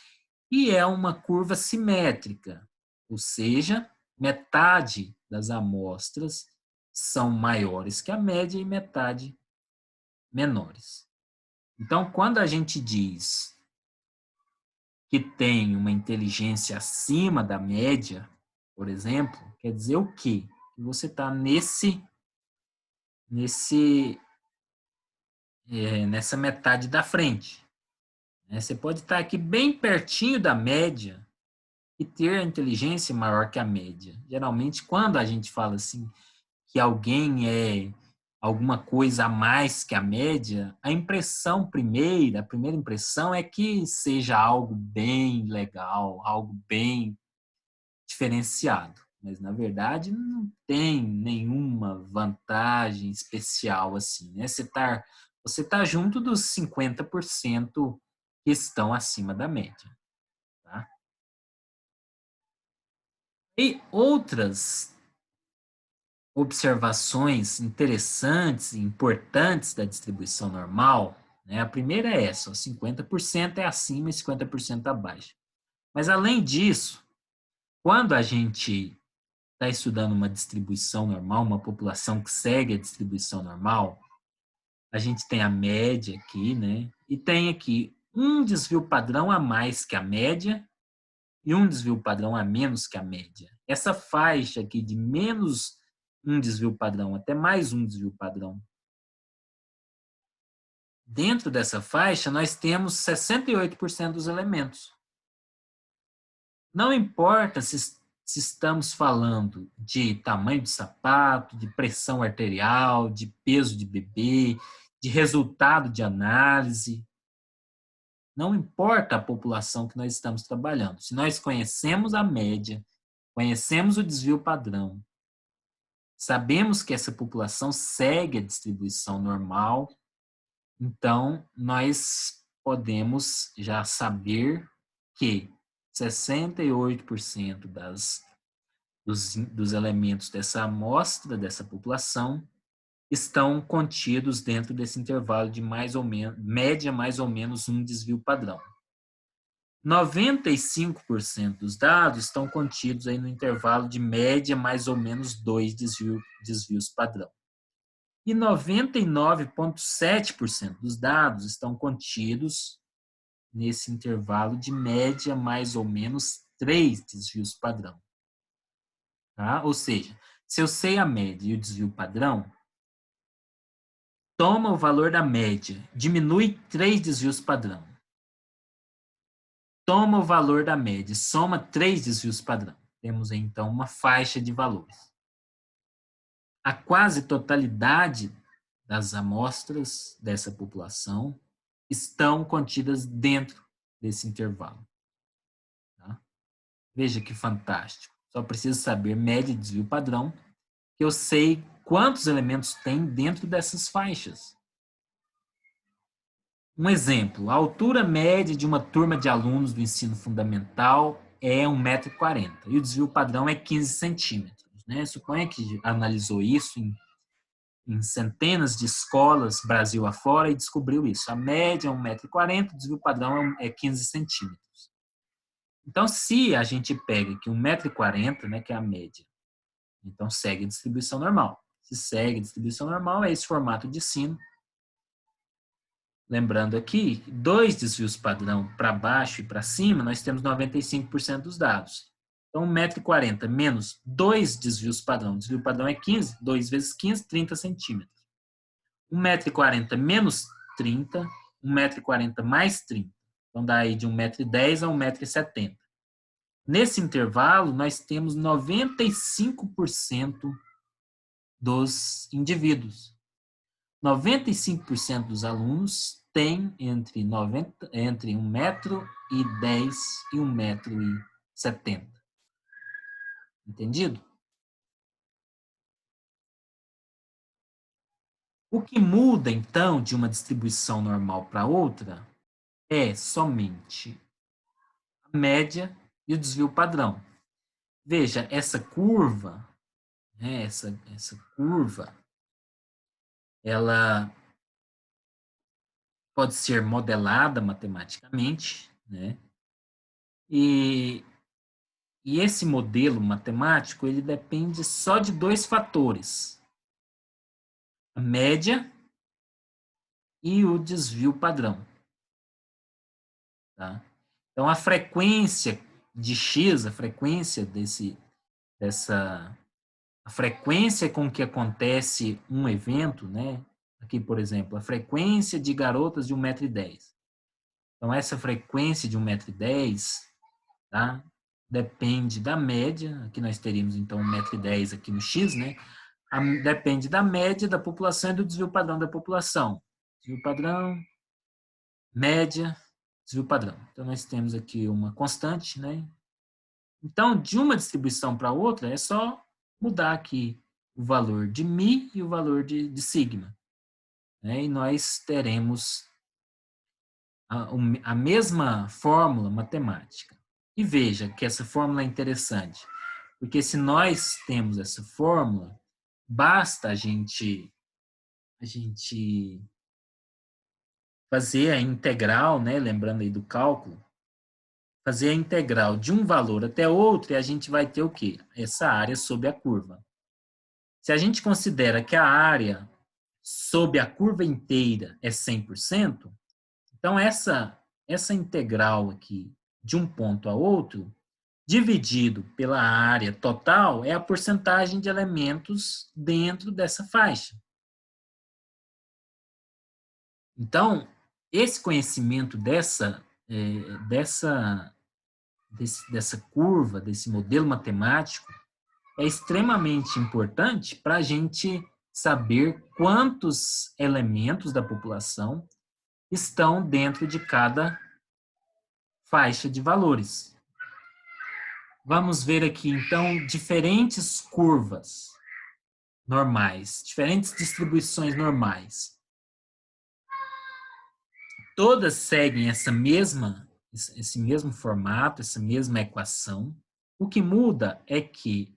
E é uma curva simétrica, ou seja, metade das amostras são maiores que a média e metade menores. Então, quando a gente diz que tem uma inteligência acima da média, por exemplo, quer dizer o quê? Que você está nessa metade da frente. Né? Você pode estar aqui bem pertinho da média e ter a inteligência maior que a média. Geralmente, quando a gente fala assim que alguém é alguma coisa a mais que a média, a primeira impressão é que seja algo bem legal, algo bem diferenciado. Mas, na verdade, não tem nenhuma vantagem especial assim, né? Você tá junto dos 50% que estão acima da média, tá? E outras observações interessantes e importantes da distribuição normal, né? A primeira é essa, 50% é acima e 50% abaixo. Mas, além disso, quando a gente está estudando uma distribuição normal, uma população que segue a distribuição normal, a gente tem a média aqui, né? E tem aqui um desvio padrão a mais que a média e um desvio padrão a menos que a média. Essa faixa aqui de menos um desvio padrão até mais um desvio padrão. Dentro dessa faixa, nós temos 68% dos elementos. Não importa se estamos falando de tamanho de sapato, de pressão arterial, de peso de bebê, de resultado de análise. Não importa a população que nós estamos trabalhando. Se nós conhecemos a média, conhecemos o desvio padrão, sabemos que essa população segue a distribuição normal, então nós podemos já saber que 68% dos elementos dessa amostra, dessa população, estão contidos dentro desse intervalo de mais ou menos, média mais ou menos um desvio padrão. 95% dos dados estão contidos aí no intervalo de média mais ou menos 2 desvios padrão. E 99,7% dos dados estão contidos nesse intervalo de média mais ou menos 3 desvios padrão. Tá? Ou seja, se eu sei a média e o desvio padrão, toma o valor da média, diminui 3 desvios padrão. Toma o valor da média, soma 3 desvios padrão. Temos aí, então, uma faixa de valores. A quase totalidade das amostras dessa população estão contidas dentro desse intervalo. Tá? Veja que fantástico. Só preciso saber média e desvio padrão, que eu sei quantos elementos tem dentro dessas faixas. Um exemplo, a altura média de uma turma de alunos do ensino fundamental é 1,40 m e o desvio padrão é 15 centímetros. Né? Suponha que analisou isso em centenas de escolas Brasil afora e descobriu isso. A média é 1,40 m, o desvio padrão é 15 centímetros. Então, se a gente pega aqui 1,40 m, né, que é a média, então segue a distribuição normal. Se segue a distribuição normal, é esse formato de sino. Lembrando aqui, 2 desvios padrão para baixo e para cima, nós temos 95% dos dados. Então, 1,40 m menos 2 desvios padrão. O desvio padrão é 15, 2 vezes 15, 30 centímetros. 1,40 m menos 30, 1,40 m mais 30. Então, dá aí de 1,10 m a 1,70 m. Nesse intervalo, nós temos 95% dos indivíduos. 95% dos alunos têm entre 1,10 m e 1,70 m. Entendido? O que muda, então, de uma distribuição normal para outra é somente a média e o desvio padrão. Veja, essa curva, né, essa curva, ela pode ser modelada matematicamente, né? E esse modelo matemático, ele depende só de 2 fatores: a média e o desvio padrão. Tá? Então, a frequência de X, a frequência a frequência com que acontece um evento, né? Aqui, por exemplo, a frequência de garotas de 1,10 m. Então, essa frequência de 1,10 m, tá? Depende da média. Aqui nós teríamos, então, 1,10 m aqui no X, né? Depende da média da população e do desvio padrão da população. Desvio padrão, média, desvio padrão. Então, nós temos aqui uma constante, né? Então, de uma distribuição para outra, é só mudar aqui o valor de mi e o valor de sigma. Né? E nós teremos a mesma fórmula matemática. E veja que essa fórmula é interessante, porque se nós temos essa fórmula, basta a gente fazer a integral, né? Lembrando aí do cálculo, fazer a integral de um valor até outro e a gente vai ter o quê? Essa área sob a curva. Se a gente considera que a área sob a curva inteira é 100%, então essa integral aqui de um ponto a outro, dividido pela área total, é a porcentagem de elementos dentro dessa faixa. Então, esse conhecimento dessa curva, desse modelo matemático, é extremamente importante para a gente saber quantos elementos da população estão dentro de cada faixa de valores. Vamos ver aqui, então, diferentes curvas normais, diferentes distribuições normais. Todas seguem esse mesmo formato, essa mesma equação. O que muda é que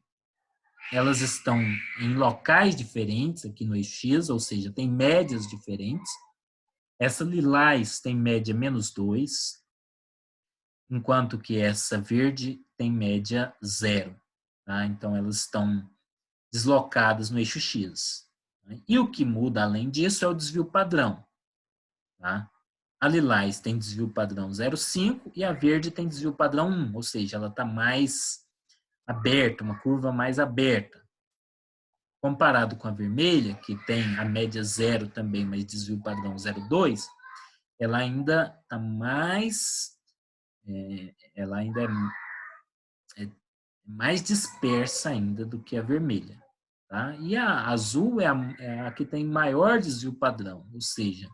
elas estão em locais diferentes aqui no eixo X, ou seja, tem médias diferentes. Essa lilás tem média -2. enquanto que essa verde tem média 0. Tá? Então, elas estão deslocadas no eixo X. E o que muda além disso é o desvio padrão. Tá? A lilás tem desvio padrão 0,5 e a verde tem desvio padrão 1, ou seja, ela está mais aberta, uma curva mais aberta. Comparado com a vermelha, que tem a média 0 também, mas desvio padrão 0,2, ela ainda está mais, ela ainda é mais dispersa ainda do que a vermelha. Tá? E a azul é a que tem maior desvio padrão, ou seja,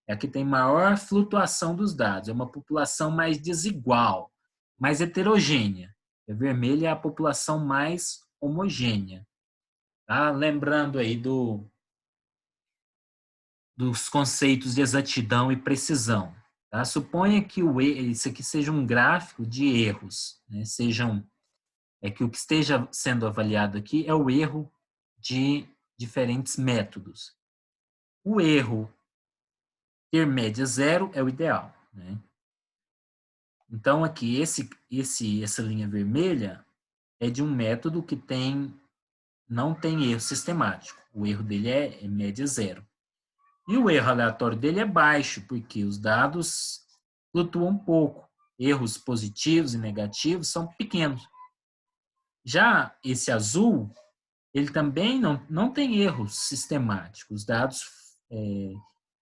é a que tem maior flutuação dos dados, é uma população mais desigual, mais heterogênea. A vermelha é a população mais homogênea. Tá? Lembrando aí dos conceitos de exatidão e precisão. Tá? Suponha que isso aqui seja um gráfico de erros, né? Que o que esteja sendo avaliado aqui é o erro de diferentes métodos. O erro ter média 0 é o ideal, né? Então, aqui, essa linha vermelha é de um método que não tem erro sistemático. O erro dele é média 0. E o erro aleatório dele é baixo, porque os dados flutuam um pouco. Erros positivos e negativos são pequenos. Já esse azul, ele também não tem erros sistemáticos. Os dados,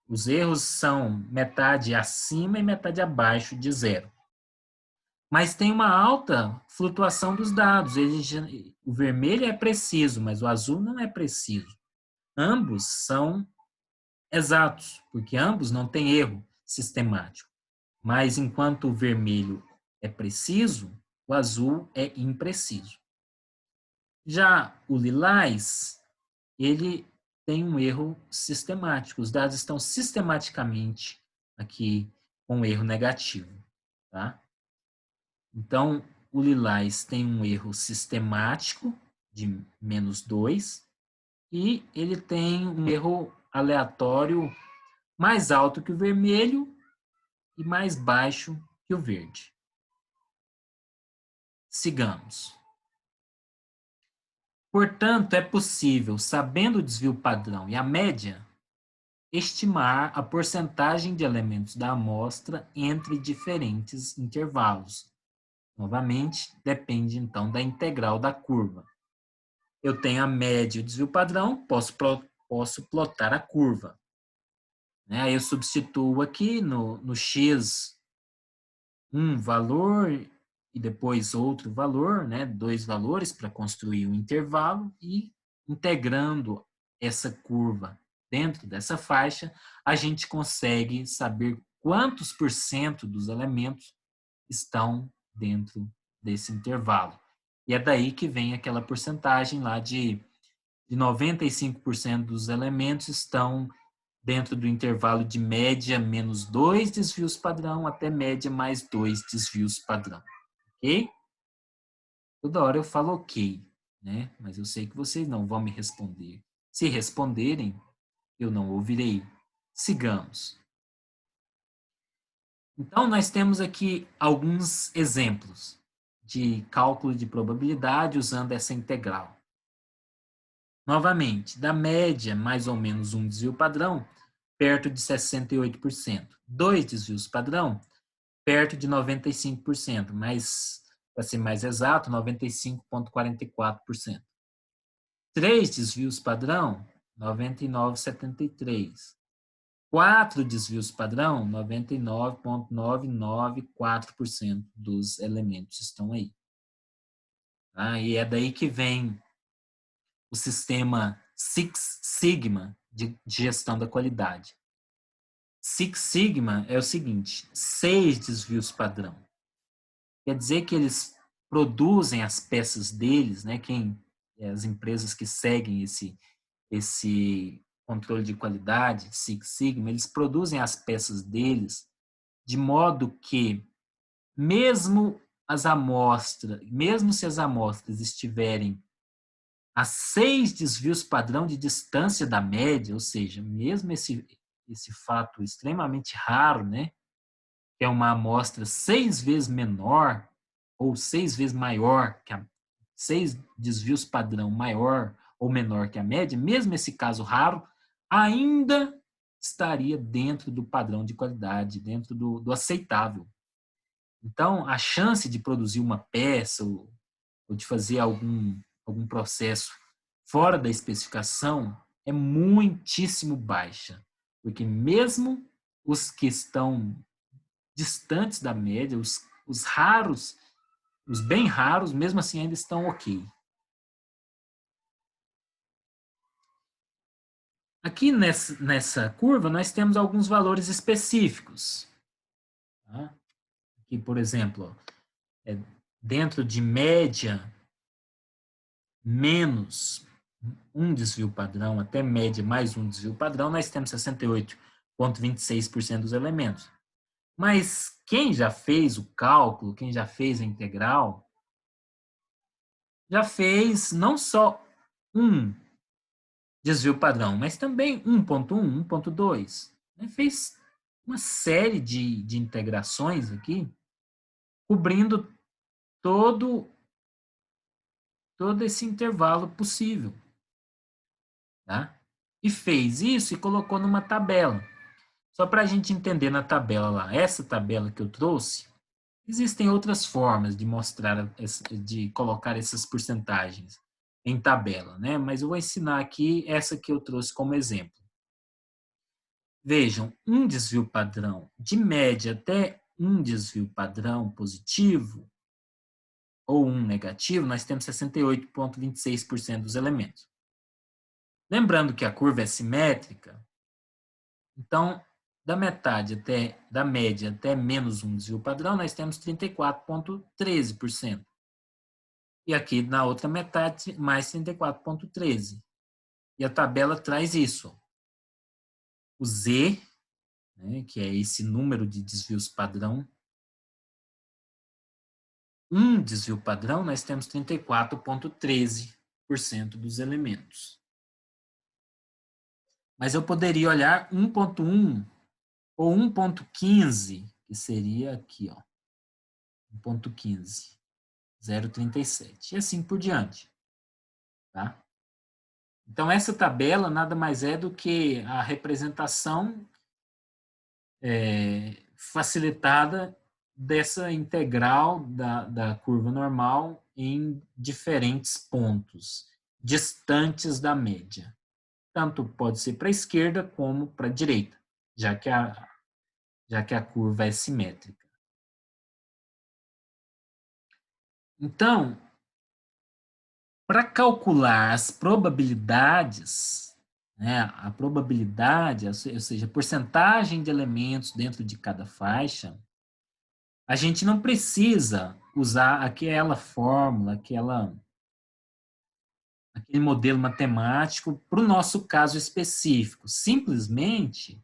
os erros são metade acima e metade abaixo de 0. Mas tem uma alta flutuação dos dados. O vermelho é preciso, mas o azul não é preciso. Ambos são exatos, porque ambos não têm erro sistemático. Mas enquanto o vermelho é preciso, o azul é impreciso. Já o lilás, ele tem um erro sistemático. Os dados estão sistematicamente aqui com erro negativo. Tá? Então, o lilás tem um erro sistemático de -2 e ele tem um erro aleatório mais alto que o vermelho e mais baixo que o verde. Sigamos. Portanto, é possível, sabendo o desvio padrão e a média, estimar a porcentagem de elementos da amostra entre diferentes intervalos. Novamente, depende então da integral da curva. Eu tenho a média e o desvio padrão, posso plotar a curva. Aí eu substituo aqui no x um valor e depois outro valor, né, 2 valores para construir um intervalo e integrando essa curva dentro dessa faixa, a gente consegue saber quantos por cento dos elementos estão dentro desse intervalo. E é daí que vem aquela porcentagem lá de 95% dos elementos estão dentro do intervalo de média menos 2 desvios padrão até média mais 2 desvios padrão. Ok? Toda hora eu falo ok, né? Mas eu sei que vocês não vão me responder. Se responderem, eu não ouvirei. Sigamos. Então, nós temos aqui alguns exemplos de cálculo de probabilidade usando essa integral. Novamente, da média, mais ou menos um desvio padrão, perto de 68%. 2 desvios padrão, perto de 95%, mas, para ser mais exato, 95,44%. 3 desvios padrão, 99,73%. 4 desvios padrão, 99,994% dos elementos estão aí. Tá? E é daí que vem o sistema Six Sigma de gestão da qualidade. Six Sigma é o seguinte: 6 desvios padrão. Quer dizer que eles produzem as peças deles, né? As empresas que seguem esse controle de qualidade, Six Sigma, eles produzem as peças deles de modo que mesmo se as amostras estiverem a 6 desvios padrão de distância da média, ou seja, mesmo esse fato extremamente raro, né? que é uma amostra 6 vezes menor ou 6 vezes maior, 6 desvios padrão maior ou menor que a média, mesmo esse caso raro, ainda estaria dentro do padrão de qualidade, dentro do aceitável. Então, a chance de produzir uma peça ou de fazer algum processo fora da especificação é muitíssimo baixa, porque mesmo os que estão distantes da média, os raros, os bem raros, mesmo assim ainda estão ok. Aqui nessa curva, nós temos alguns valores específicos. Tá? Aqui, por exemplo, dentro de média menos um desvio padrão até média mais um desvio padrão, nós temos 68,26% dos elementos. Mas quem já fez o cálculo, quem já fez a integral, já fez não só um desvio padrão, mas também 1.1, 1.2. Fez uma série de integrações aqui, cobrindo todo esse intervalo possível. Tá? E fez isso e colocou numa tabela. Só para a gente entender na tabela lá, essa tabela que eu trouxe, existem outras formas de mostrar, de colocar essas porcentagens em tabela, né? Mas eu vou ensinar aqui essa que eu trouxe como exemplo. Vejam, um desvio padrão de média até um desvio padrão positivo ou um negativo, nós temos 68,26% dos elementos. Lembrando que a curva é simétrica, então, da média até menos um desvio padrão, nós temos 34,13%. E aqui na outra metade, mais 34,13%. E a tabela traz isso. O Z, né, que é esse número de desvios padrão, um desvio padrão, nós temos 34,13% dos elementos. Mas eu poderia olhar 1.1 ou 1.15, que seria aqui, ó, 1.15, 0,37, e assim por diante. Tá? Então, essa tabela nada mais é do que a representação facilitada dessa integral da curva normal em diferentes pontos, distantes da média. Tanto pode ser para a esquerda como para a direita, já que a curva é simétrica. Então, para calcular as probabilidades, né, a probabilidade, ou seja, a porcentagem de elementos dentro de cada faixa, a gente não precisa usar aquela fórmula, aquele modelo matemático para o nosso caso específico. Simplesmente,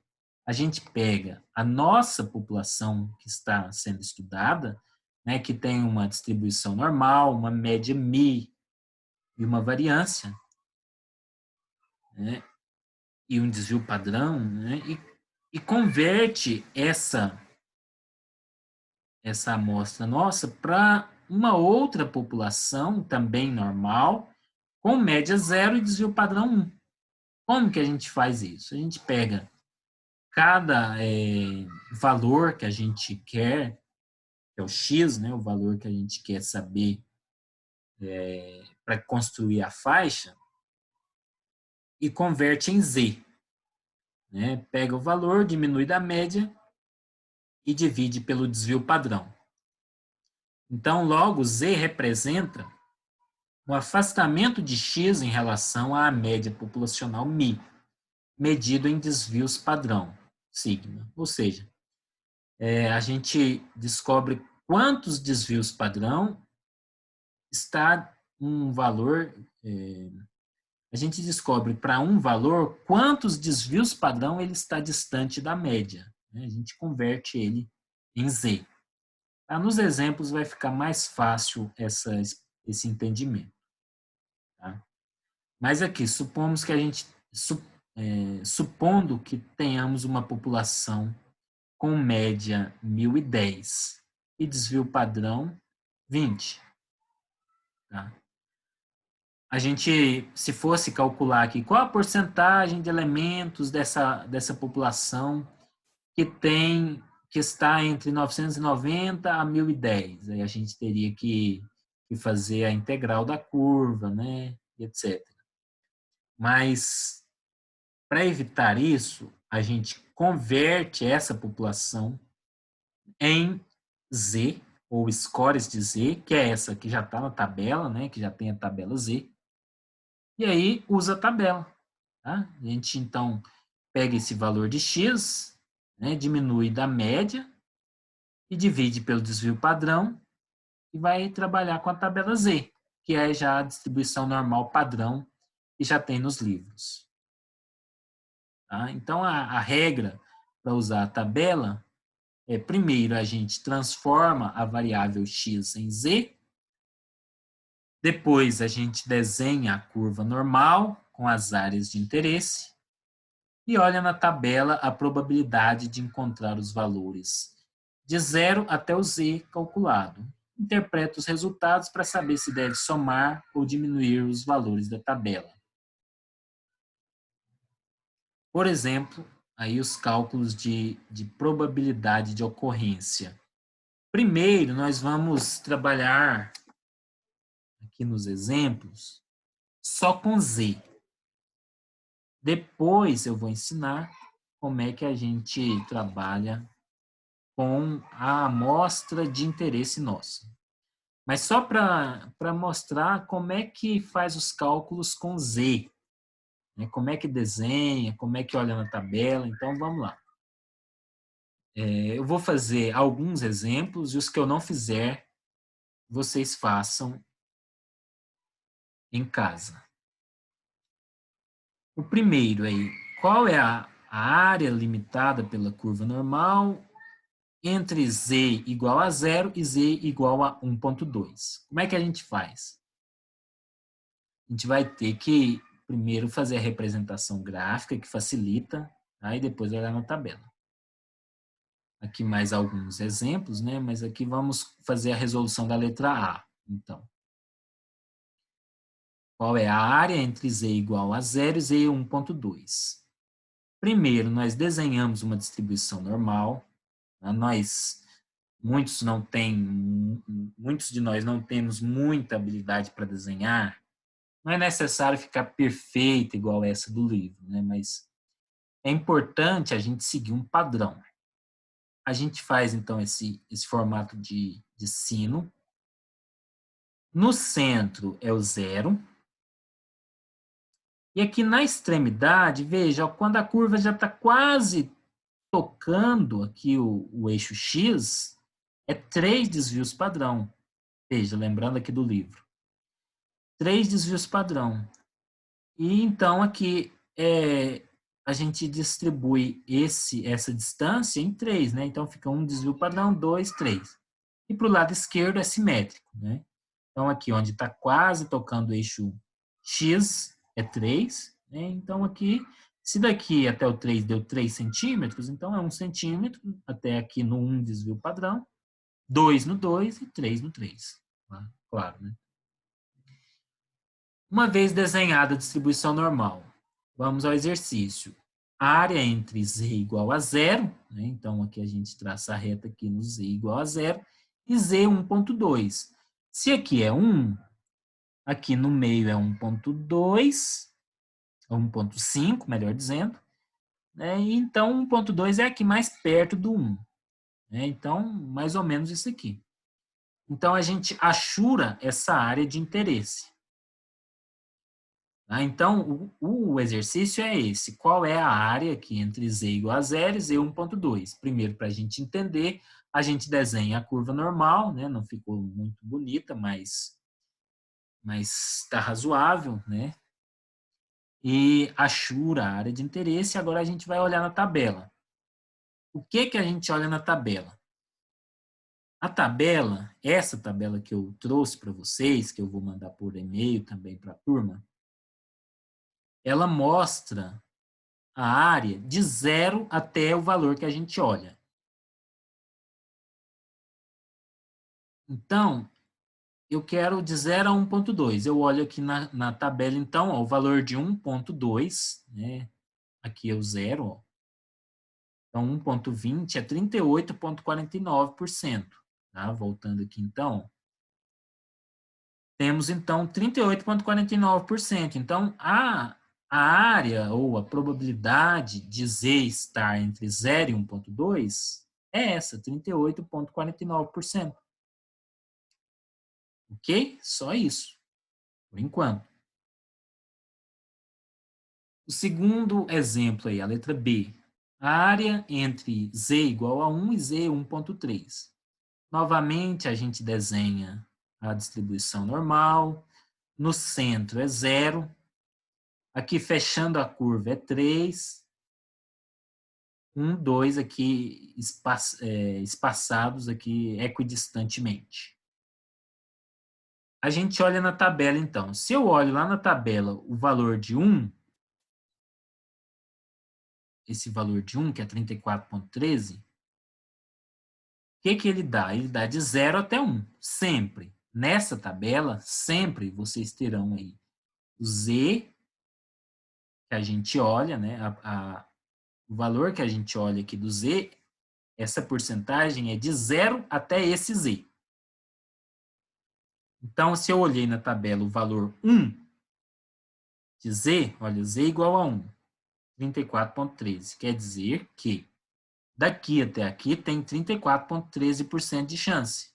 a gente pega a nossa população que está sendo estudada, né, que tem uma distribuição normal, uma média μ e uma variância, né, e um desvio padrão, né, e converte essa amostra nossa para uma outra população também normal, com média 0 e desvio padrão 1. Como que a gente faz isso? A gente pega cada valor que a gente quer, que é o x, né, o valor que a gente quer saber para construir a faixa, e converte em z. Né? Pega o valor, diminui da média e divide pelo desvio padrão. Então, logo, z representa o afastamento de x em relação à média populacional μ, medido em desvios padrão, sigma. Ou seja, a gente descobre quantos desvios padrão está um valor, a gente descobre para um valor quantos desvios padrão ele está distante da média. Né? A gente converte ele em z. Tá? Nos exemplos vai ficar mais fácil esse entendimento. Tá? Mas aqui, supomos que a gente, supondo que tenhamos uma população com média 1.010 e desvio padrão 20. Tá? A gente, se fosse calcular aqui qual a porcentagem de elementos dessa população que está entre 990 a 1.010, aí a gente teria que fazer a integral da curva, né, etc. Mas, para evitar isso, a gente converte essa população em Z, ou scores de Z, que é essa que já está na tabela, né, que já tem a tabela Z, e aí usa a tabela. Tá? A gente, então, pega esse valor de X, né, diminui da média e divide pelo desvio padrão e vai trabalhar com a tabela Z, que é já a distribuição normal padrão que já tem nos livros. Tá? Então, a regra para usar a tabela é, primeiro, a gente transforma a variável x em z, depois a gente desenha a curva normal com as áreas de interesse e olha na tabela a probabilidade de encontrar os valores de 0 até o z calculado. Interpreta os resultados para saber se deve somar ou diminuir os valores da tabela. Por exemplo, aí os cálculos de probabilidade de ocorrência. Primeiro, nós vamos trabalhar aqui nos exemplos só com Z. Depois eu vou ensinar como é que a gente trabalha com a amostra de interesse nossa. Mas só para mostrar como é que faz os cálculos com Z. Né? Como é que desenha, como é que olha na tabela. Então, vamos lá. Eu vou fazer alguns exemplos e os que eu não fizer, vocês façam em casa. O primeiro aí, qual é a área limitada pela curva normal entre z igual a 0 e z igual a 1,2? Como é que a gente faz? A gente vai ter que primeiro fazer a representação gráfica, que facilita, aí depois olhar na tabela. Aqui mais alguns exemplos, né? Mas aqui vamos fazer a resolução da letra A. Então, qual é a área entre z igual a 0 e z 1,2? Primeiro, nós desenhamos uma distribuição normal. Muitos de nós não temos muita habilidade para desenhar. Não é necessário ficar perfeita igual essa do livro, né? Mas é importante a gente seguir um padrão. A gente faz, então, esse formato de sino. No centro é o 0. E aqui na extremidade, veja, quando a curva já está quase tocando aqui o eixo X, é 3 desvios padrão. Veja, lembrando aqui do livro. 3 desvios padrão. E então aqui a gente distribui essa distância em 3, né? Então fica um desvio padrão, 2, 3. E para o lado esquerdo é simétrico, né? Então aqui onde está quase tocando o eixo X é 3, né? Então aqui, se daqui até o 3 deu 3 centímetros, então é 1 centímetro até aqui no 1 desvio padrão, 2 no 2 e 3 no 3. Claro, né? Uma vez desenhada a distribuição normal, vamos ao exercício. Área entre z igual a 0, né? Então aqui a gente traça a reta aqui no z igual a 0, e z 1,2. Se aqui é 1, aqui no meio é 1,2, 1,5, melhor dizendo, né? E então 1,2 é aqui mais perto do 1. Né? Então, mais ou menos isso aqui. Então, a gente achura essa área de interesse. Tá? Então, o exercício é esse. Qual é a área aqui entre z igual a 0 e z 1,2? Primeiro, para a gente entender, a gente desenha a curva normal, né? Não ficou muito bonita, mas está razoável, né? E achura a área de interesse. Agora a gente vai olhar na tabela. O que a gente olha na tabela? A tabela, essa tabela que eu trouxe para vocês, que eu vou mandar por e-mail também para a turma, ela mostra a área de 0 até o valor que a gente olha. Então, eu quero de 0 a 1,2. Eu olho aqui na tabela, então, ó, o valor de 1,2, né? Aqui é o zero, ó. Então, 1,20 é 38,49%. Tá? Voltando aqui, então. Temos, então, 38,49%. Então, a área ou a probabilidade de Z estar entre 0 e 1,2 é essa, 38,49%. Ok? Só isso, por enquanto. O segundo exemplo aí, a letra B. A área entre Z igual a 1 e Z 1,3. Novamente, a gente desenha a distribuição normal. No centro é 0. Aqui, fechando a curva, é 3. 1, 2 aqui espaçados aqui equidistantemente. A gente olha na tabela, então. Se eu olho lá na tabela o valor de 1, esse valor de 1, que é 34,13, o que ele dá? Ele dá de 0 até 1, sempre. Nessa tabela, sempre vocês terão aí o Z, que a gente olha, né? O valor que a gente olha aqui do Z, essa porcentagem é de 0 até esse Z. Então, se eu olhei na tabela o valor 1 de Z, olha, Z igual a 1, 34,13. Quer dizer que daqui até aqui tem 34,13% de chance.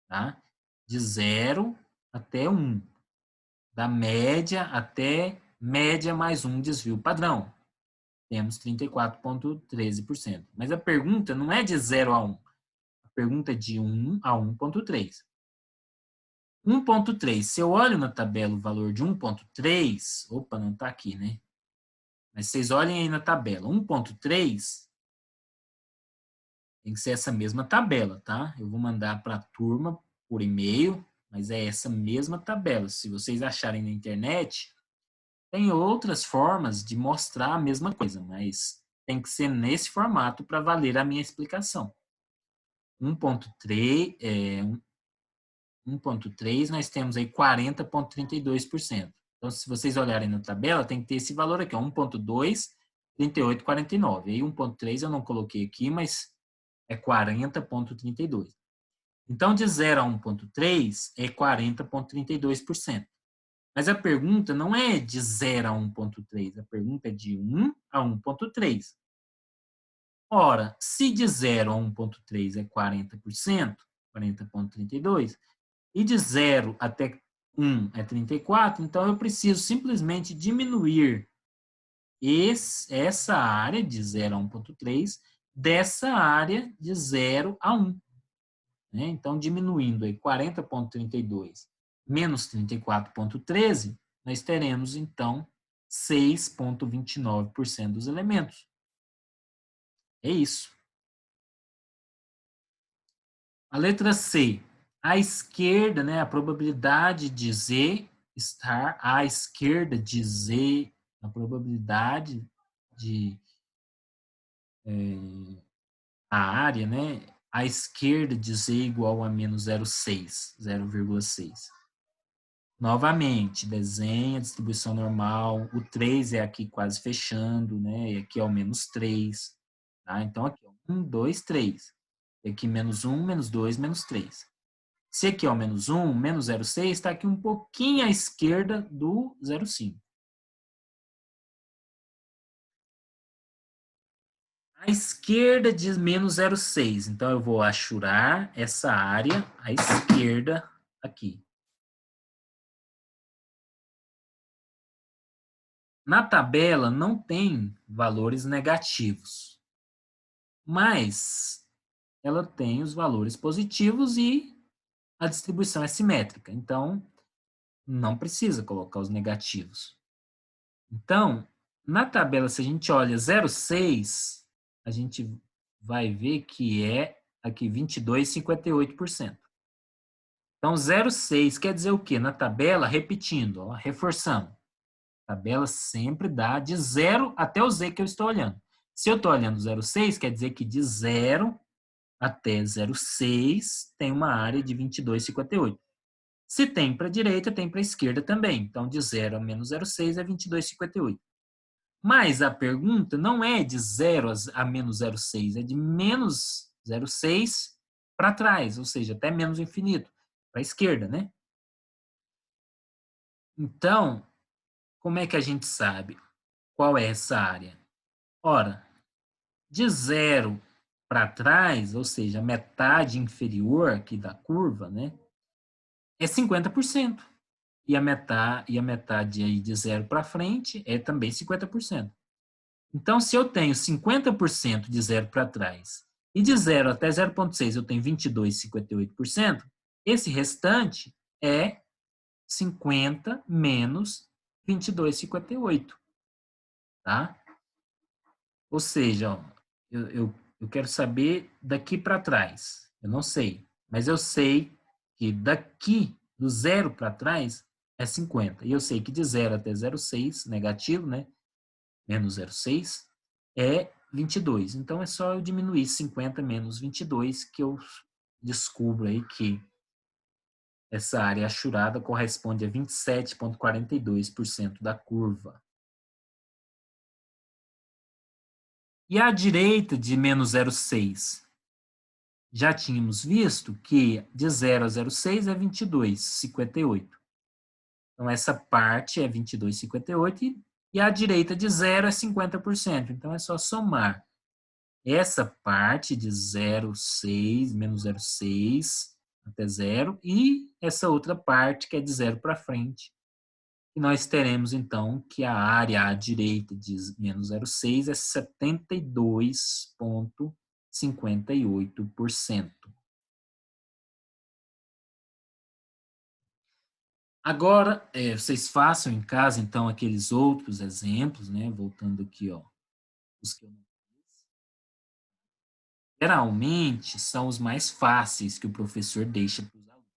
Tá? De 0 até 1. Da média até média mais um desvio padrão. Temos 34,13%. Mas a pergunta não é de 0 a 1. A pergunta é de 1 a 1,3. 1,3. Se eu olho na tabela o valor de 1,3, opa, não está aqui, né? Mas vocês olhem aí na tabela, 1,3 tem que ser essa mesma tabela, tá? Eu vou mandar para a turma por e-mail, mas é essa mesma tabela. Se vocês acharem na internet, tem outras formas de mostrar a mesma coisa, mas tem que ser nesse formato para valer a minha explicação. 1,3, nós temos aí 40,32%. Então, se vocês olharem na tabela, tem que ter esse valor aqui, 1,2, 38,49. Aí 1,3 eu não coloquei aqui, mas é 40,32. Então, de 0 a 1,3 é 40,32%. Mas a pergunta não é de 0 a 1,3, a pergunta é de 1 a 1,3. Ora, se de 0 a 1,3 é 40%, 40,32%, e de 0 até 1 é 34, então eu preciso simplesmente diminuir essa área de 0 a 1,3 dessa área de 0 a 1. Né? Então, diminuindo aí 40,32 menos 34,13, nós teremos, então, 6,29% dos elementos. É isso. A letra C. À esquerda, né, a probabilidade de Z estar à esquerda de Z, a probabilidade de a área, né, à esquerda de Z igual a menos 0,6. Novamente, desenha a distribuição normal. O 3 é aqui quase fechando, né? E aqui é o menos 3. Tá? Então, aqui, 1, 2, 3. E aqui, menos 1, menos 2, menos 3. Se aqui é o menos 1, menos 0,6 está aqui um pouquinho à esquerda do 0,5. À esquerda de menos 0,6. Então, eu vou achurar essa área à esquerda aqui. Na tabela não tem valores negativos, mas ela tem os valores positivos e a distribuição é simétrica. Então, não precisa colocar os negativos. Então, na tabela, se a gente olha 0,6, a gente vai ver que é aqui 22,58%. Então, 0,6 quer dizer o quê? Na tabela, repetindo, ó, reforçando. A tabela sempre dá de 0 até o Z que eu estou olhando. Se eu estou olhando 0,6, quer dizer que de 0 até 0,6 tem uma área de 22,58. Se tem para a direita, tem para a esquerda também. Então, de 0 a menos 0,6 é 22,58. Mas a pergunta não é de 0 a menos 0,6, é de menos 0,6 para trás, ou seja, até menos infinito, para a esquerda, né? Então, como é que a gente sabe qual é essa área? Ora, de 0 para trás, ou seja, a metade inferior aqui da curva, né, é 50%. E a metade aí de 0 para frente é também 50%. Então, se eu tenho 50% de 0 para trás e de 0 até 0,6 eu tenho 22,58%, esse restante é 50 menos 22,58, tá? Ou seja, ó, eu quero saber daqui para trás. Eu não sei, mas eu sei que daqui, do 0 para trás, é 50. E eu sei que de 0 até 0,6, negativo, né? Menos 0,6, é 22. Então, é só eu diminuir 50 menos 22 que eu descubro aí que essa área achurada corresponde a 27,42% da curva. E à direita de menos 0,6? Já tínhamos visto que de 0 a 0,6 é 22,58. Então, essa parte é 22,58 e a direita de 0 é 50%. Então, é só somar essa parte de 0,6, menos 0,6 até 0 e essa outra parte que é de 0 para frente. E nós teremos, então, que a área à direita de menos 0,6 é 72,58%. Agora, vocês façam em casa, então, aqueles outros exemplos, né? Voltando aqui, ó, os que eu não fiz. Geralmente, são os mais fáceis que o professor deixa para os alunos.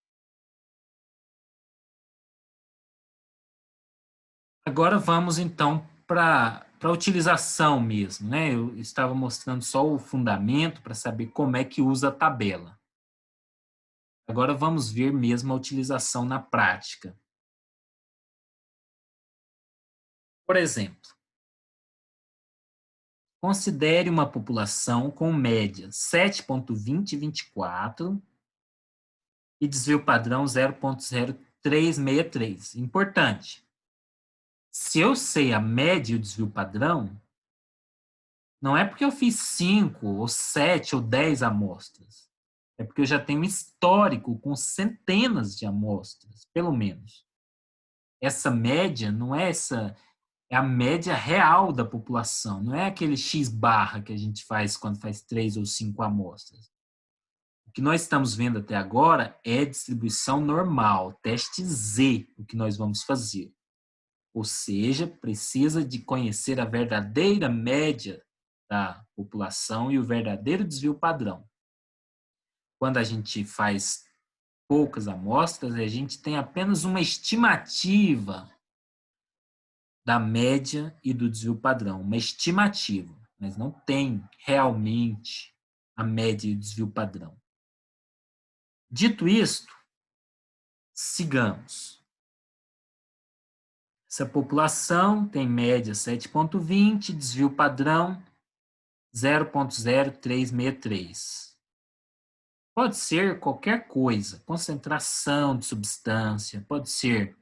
Agora vamos, então, para a utilização mesmo, né? Eu estava mostrando só o fundamento para saber como é que usa a tabela. Agora vamos ver mesmo a utilização na prática. Por exemplo, considere uma população com média 7,2024 e desvio padrão 0,0363. Importante. Se eu sei a média e o desvio padrão, não é porque eu fiz 5 ou 7 ou 10 amostras. É porque eu já tenho um histórico com centenas de amostras, pelo menos. Essa média não é é a média real da população, não é aquele X barra que a gente faz quando faz 3 ou 5 amostras. O que nós estamos vendo até agora é distribuição normal, teste Z, o que nós vamos fazer. Ou seja, precisa de conhecer a verdadeira média da população e o verdadeiro desvio padrão. Quando a gente faz poucas amostras, a gente tem apenas uma estimativa da média e do desvio padrão, uma estimativa, mas não tem realmente a média e o desvio padrão. Dito isto, sigamos. Essa população tem média 7,20, desvio padrão 0,0363. Pode ser qualquer coisa, concentração de substância, pode ser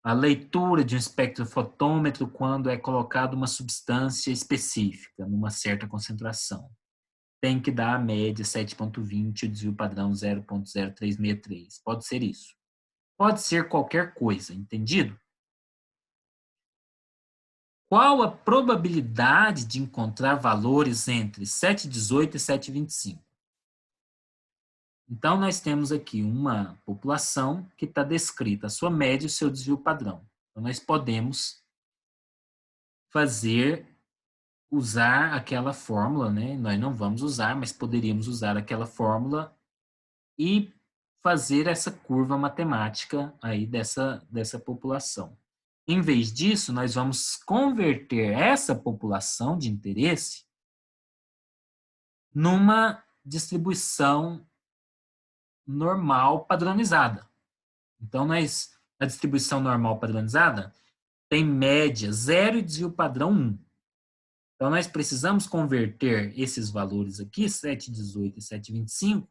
a leitura de um espectrofotômetro quando é colocada uma substância específica, numa certa concentração. Tem que dar a média 7,20 e o desvio padrão 0,0363. Pode ser isso. Pode ser qualquer coisa, entendido? Qual a probabilidade de encontrar valores entre 7,18 e 7,25? Então, nós temos aqui uma população que está descrita, a sua média e o seu desvio padrão. Então, nós podemos usar aquela fórmula, né? Nós não vamos usar, mas poderíamos usar aquela fórmula e fazer essa curva matemática aí dessa população. Em vez disso, nós vamos converter essa população de interesse numa distribuição normal padronizada. Então, a distribuição normal padronizada tem média 0 e desvio padrão 1. Então, nós precisamos converter esses valores aqui, 7,18 e 7,25,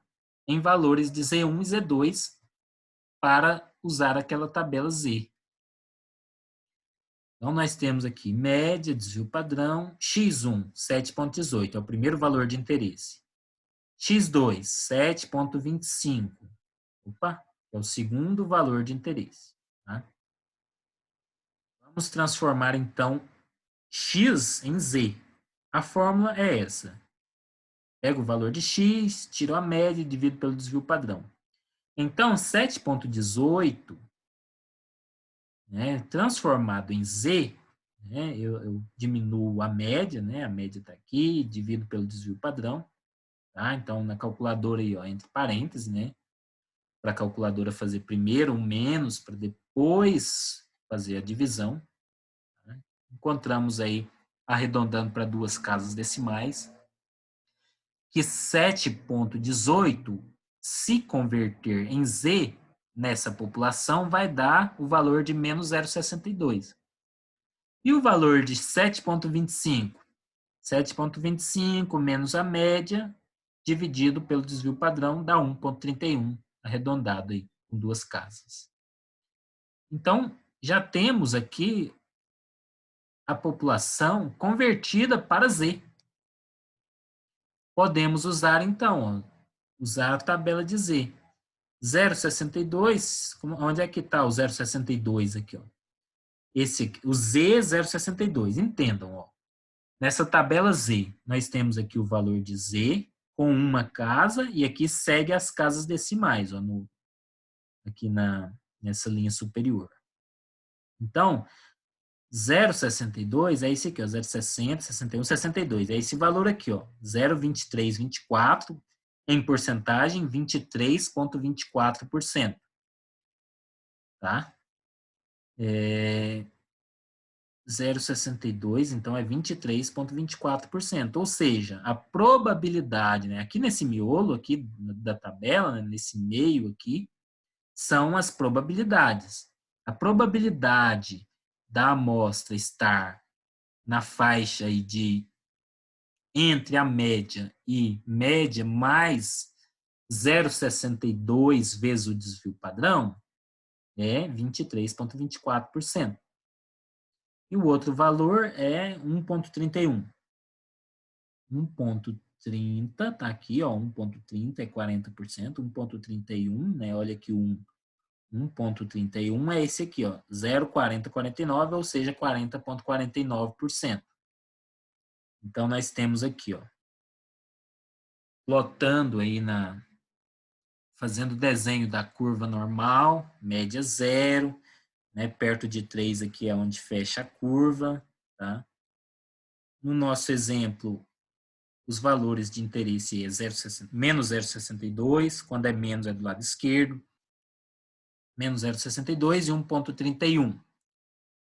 em valores de Z1 e Z2 para usar aquela tabela Z. Então, nós temos aqui média, desvio padrão, x1, 7,18, é o primeiro valor de interesse. x2, 7,25. Opa, é o segundo valor de interesse. Tá? Vamos transformar, então, x em z. A fórmula é essa. Pego o valor de x, tiro a média e divido pelo desvio padrão. Então, 7,18, né, transformado em z, né, eu diminuo a média, né, a média está aqui, divido pelo desvio padrão. Tá? Então, na calculadora, aí, ó, entre parênteses, né, para a calculadora fazer primeiro um menos, para depois fazer a divisão. Tá? Encontramos aí, arredondando para 2 casas decimais, que 7,18, se converter em z nessa população, vai dar o valor de menos 0,62. E o valor de 7,25? 7,25 menos a média, dividido pelo desvio padrão, dá 1,31, arredondado aí, com 2 casas. Então, já temos aqui a população convertida para Z. Podemos usar, então, usar a tabela de Z. 0,62, onde é que está o 0,62 aqui? Ó? O Z 0,62, entendam. Ó. Nessa tabela Z, nós temos aqui o valor de Z com uma casa e aqui segue as casas decimais, ó, aqui nessa linha superior. Então, 0,62 é esse aqui, ó, 0,60, 61, 62. É esse valor aqui, ó, 0,2324, em porcentagem, 23,24%. Tá? 0,62, então é 23,24%. Ou seja, a probabilidade, né, aqui nesse miolo aqui da tabela, né, nesse meio aqui, são as probabilidades. A probabilidade da amostra estar na faixa aí de entre a média e média mais 0,62 vezes o desvio padrão é 23,24%. E o outro valor é 1,31. 1,30 está aqui, ó, 1,30 é 40%, 1,31, né? Olha aqui o 1,31 é esse aqui, ó, 0,4049, ou seja, 40,49%. Então, nós temos aqui, ó, plotando aí fazendo o desenho da curva normal, média 0, né, perto de 3 aqui é onde fecha a curva, tá? No nosso exemplo, os valores de interesse é menos 0,62, quando é menos é do lado esquerdo, menos 0,62 e 1,31.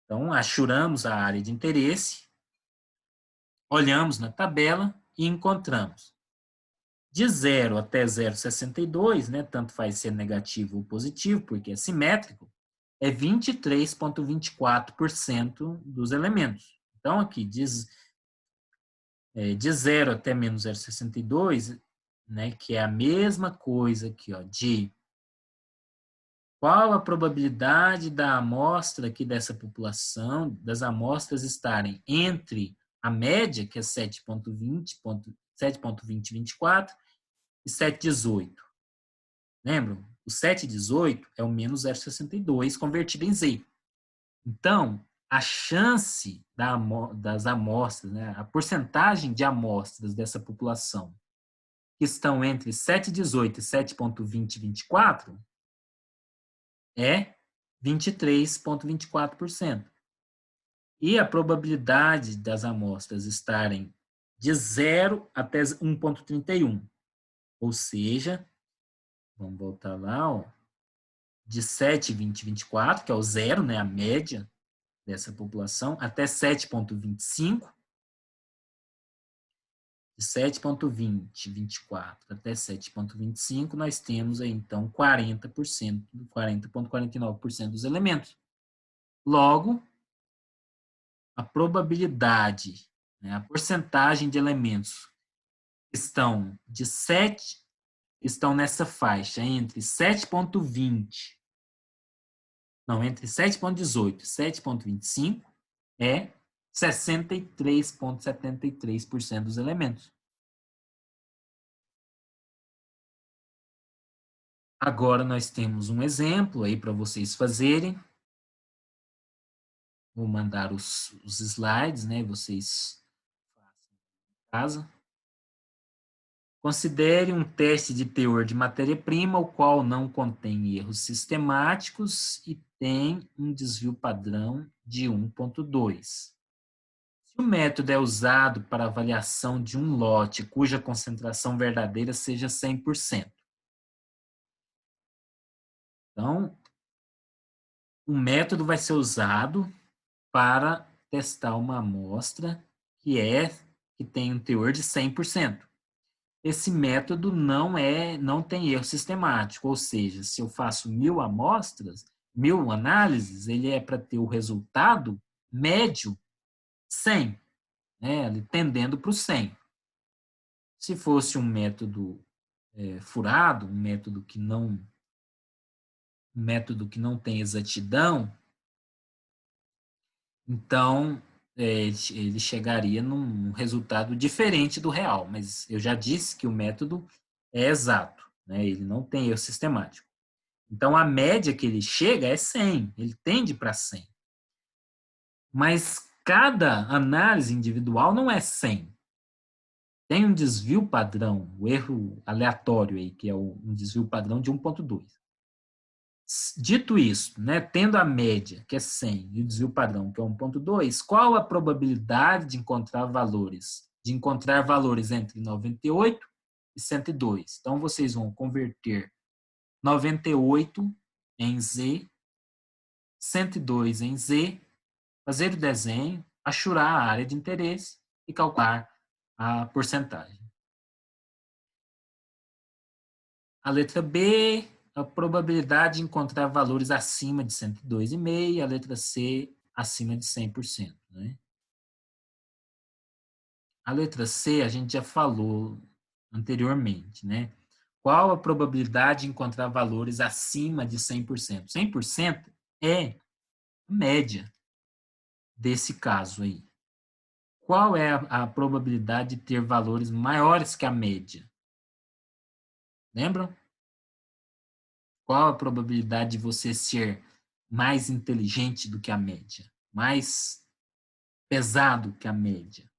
Então, achuramos a área de interesse, olhamos na tabela e encontramos de 0 até 0,62, né, tanto faz ser negativo ou positivo, porque é simétrico, é 23,24% dos elementos. Então, aqui diz de 0 até menos 0,62, né, que é a mesma coisa aqui, ó, de qual a probabilidade da amostra aqui dessa população, das amostras estarem entre a média, que é 7,2024, e 7,18. Lembram? O 7,18 é o menos 0,62 convertido em Z. Então, a chance das amostras, né, a porcentagem de amostras dessa população que estão entre 7,18 e 7,2024 é 23,24%. E a probabilidade das amostras estarem de 0 até 1,31. Ou seja, vamos voltar lá, ó, de 7,2024, que é o zero, né, a média dessa população, até 7,25, de 7,20, 24 até 7,25, nós temos aí, então, 40%, 40,49% dos elementos. Logo, a probabilidade, né, a porcentagem de elementos estão nessa faixa entre 7,20, não, entre 7,18 e 7,25 é 63,73% dos elementos. Agora nós temos um exemplo aí para vocês fazerem. Vou mandar os slides, né? Vocês façam em casa. Considere um teste de teor de matéria-prima, o qual não contém erros sistemáticos e tem um desvio padrão de 1,2. Se o método é usado para avaliação de um lote cuja concentração verdadeira seja 100%. Então, o método vai ser usado para testar uma amostra que tem um teor de 100%. Esse método não tem erro sistemático, ou seja, se eu faço 1.000 amostras, 1.000 análises, ele é para ter o resultado médio 100, né, tendendo para o 100. Se fosse um método furado, um método que não tem exatidão, então ele chegaria num resultado diferente do real. Mas eu já disse que o método é exato, né? Ele não tem erro sistemático. Então, a média que ele chega é 100, ele tende para 100. Mas cada análise individual não é 100. Tem um desvio padrão, o erro aleatório aí, que é um desvio padrão de 1,2. Dito isso, né, tendo a média, que é 100, e o desvio padrão, que é 1,2, qual a probabilidade de encontrar valores? De encontrar valores entre 98 e 102. Então, vocês vão converter 98 em Z, 102 em Z, fazer o desenho, achurar a área de interesse e calcular a porcentagem. A letra B, a probabilidade de encontrar valores acima de 102,5, a letra C, acima de 100%. Né? A letra C, a gente já falou anteriormente, né? Qual a probabilidade de encontrar valores acima de 100%? 100% é a média desse caso aí. Qual é a probabilidade de ter valores maiores que a média? Lembram? Qual a probabilidade de você ser mais inteligente do que a média? Mais pesado que a média?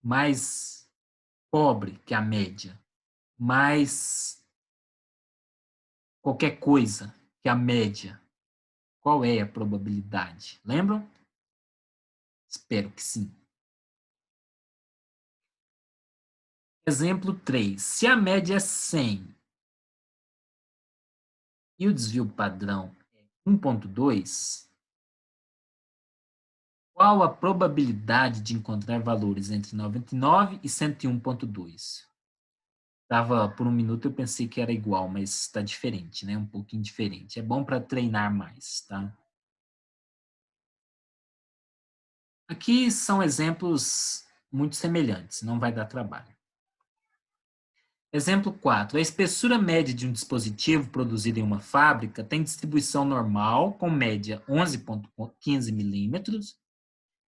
Mais pobre que a média? Mais qualquer coisa que a média? Qual é a probabilidade? Lembram? Espero que sim. Exemplo 3. Se a média é 100 e o desvio padrão é 1,2, qual a probabilidade de encontrar valores entre 99 e 101,2? Por um minuto eu pensei que era igual, mas está diferente, né? Um pouquinho diferente. É bom para treinar mais, tá? Aqui são exemplos muito semelhantes, não vai dar trabalho. Exemplo 4. A espessura média de um dispositivo produzido em uma fábrica tem distribuição normal, com média 11,15 milímetros,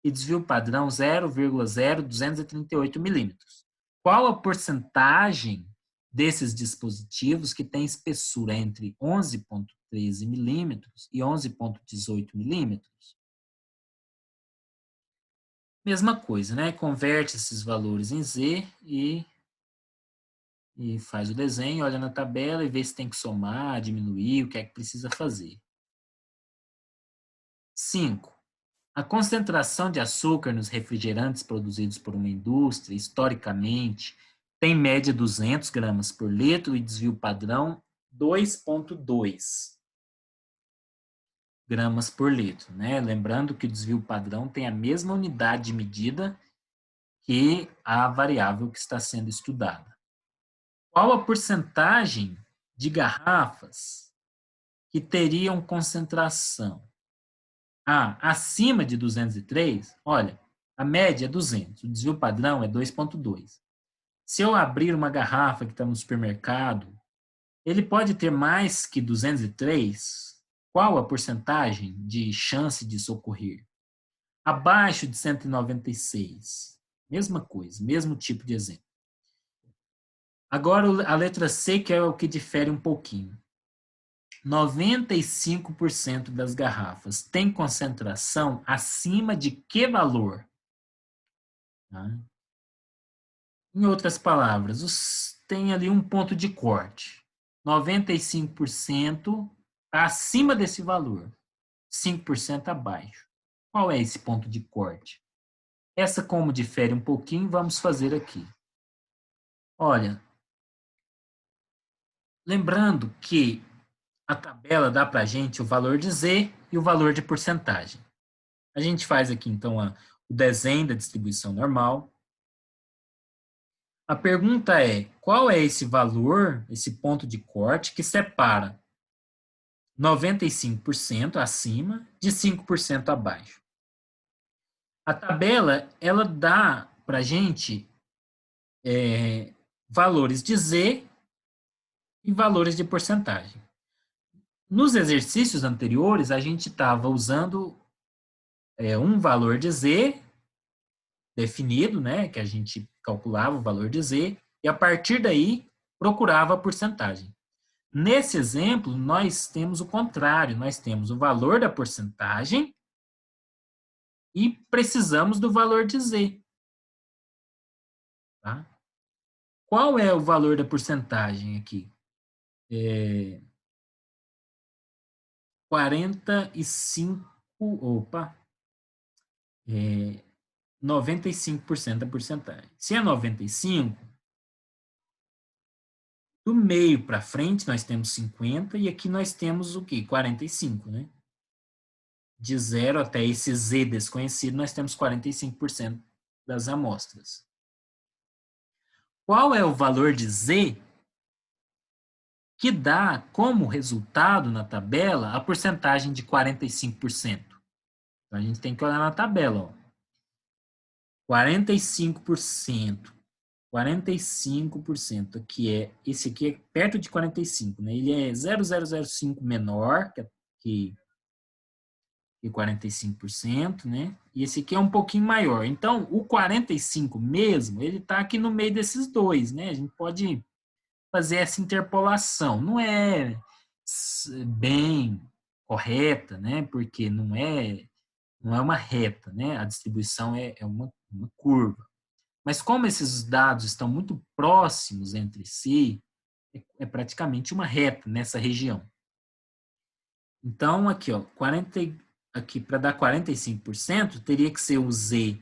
e desvio padrão 0,0238 milímetros. Qual a porcentagem desses dispositivos que tem espessura entre 11,13 milímetros e 11,18 milímetros? Mesma coisa, né? Converte esses valores em Z e faz o desenho, olha na tabela e vê se tem que somar, diminuir, o que é que precisa fazer. 5. A concentração de açúcar nos refrigerantes produzidos por uma indústria, historicamente, tem média 200 gramas por litro e desvio padrão 2,2 gramas por litro. Né? Lembrando que o desvio padrão tem a mesma unidade de medida que a variável que está sendo estudada. Qual a porcentagem de garrafas que teriam concentração acima de 203? Olha, a média é 200, o desvio padrão é 2,2. Se eu abrir uma garrafa que está no supermercado, ele pode ter mais que 203? Qual a porcentagem de chance disso ocorrer? Abaixo de 196. Mesma coisa, mesmo tipo de exemplo. Agora a letra C, que é o que difere um pouquinho. 95% das garrafas tem concentração acima de que valor? Tá? Em outras palavras, tem ali um ponto de corte. 95% está acima desse valor, 5% abaixo. Qual é esse ponto de corte? Essa, como difere um pouquinho, vamos fazer aqui. Olha, lembrando que a tabela dá para a gente o valor de Z e o valor de porcentagem. A gente faz aqui, então, o desenho da distribuição normal. A pergunta é, qual é esse valor, esse ponto de corte que separa 95% acima de 5% abaixo? A tabela, ela dá para a gente valores de Z e valores de porcentagem. Nos exercícios anteriores, a gente estava usando um valor de Z definido, né, que a gente calculava o valor de Z, e a partir daí procurava a porcentagem. Nesse exemplo, nós temos o contrário, nós temos o valor da porcentagem e precisamos do valor de Z. Tá? Qual é o valor da porcentagem aqui? 45, 95% da porcentagem. Se é 95, do meio para frente nós temos 50 e aqui nós temos o quê? 45, né? De 0 até esse Z desconhecido, nós temos 45% das amostras. Qual é o valor de Z que dá como resultado na tabela a porcentagem de 45%? Então, a gente tem que olhar na tabela. Ó. 45%. 45% aqui esse aqui é perto de 45, né? Ele é 0,005 menor que 45%, né? E esse aqui é um pouquinho maior. Então, o 45 mesmo, ele está aqui no meio desses dois, né? A gente pode fazer essa interpolação. Não é bem correta, né? Porque não é uma reta, né? A distribuição é uma curva. Mas como esses dados estão muito próximos entre si, é praticamente uma reta nessa região. Então, aqui, ó, aqui para dar 45%, teria que ser o Z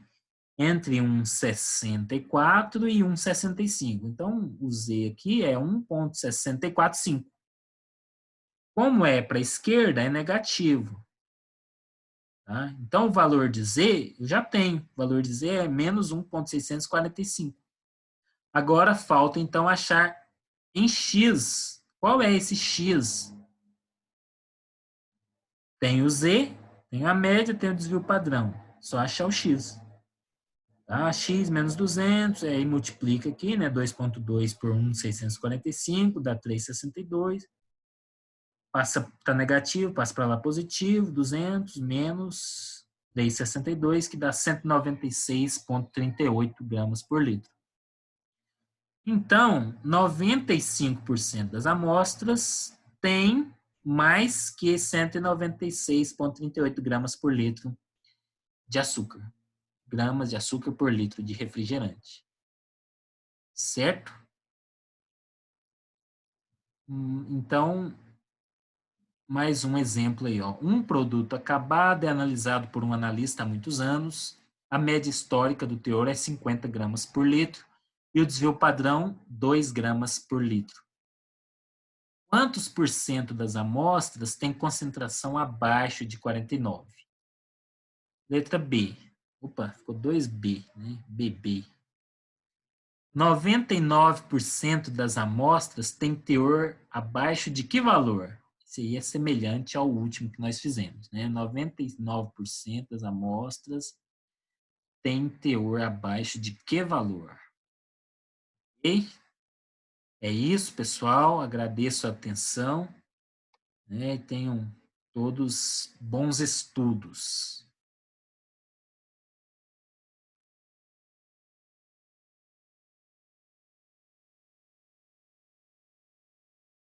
entre 1,64 e 1,65. Então, o Z aqui é 1,645. Como é para a esquerda, é negativo. Tá? Então, o valor de Z, eu já tenho. O valor de Z é menos 1,645. Agora, falta, então, achar em X. Qual é esse X? Tem o Z, tem a média, tem o desvio padrão. Só achar o X. Tá? X menos 200, aí multiplica aqui, né? 2,2 por 1,645, dá 3,62. Passa para negativo, passa para lá positivo, 200 menos 3,62, que dá 196,38 gramas por litro. Então, 95% das amostras têm mais que 196,38 gramas por litro de açúcar. Gramas de açúcar por litro de refrigerante. Certo? Então, mais um exemplo aí. Ó. Um produto acabado é analisado por um analista há muitos anos. A média histórica do teor é 50 gramas por litro e o desvio padrão 2 gramas por litro. Quantos por cento das amostras tem concentração abaixo de 49? Letra B. Opa, ficou 2B, né? BB. 99% das amostras têm teor abaixo de que valor? Isso aí é semelhante ao último que nós fizemos, né? 99% das amostras têm teor abaixo de que valor? Ok? É isso, pessoal. Agradeço a atenção, né? Tenham todos bons estudos.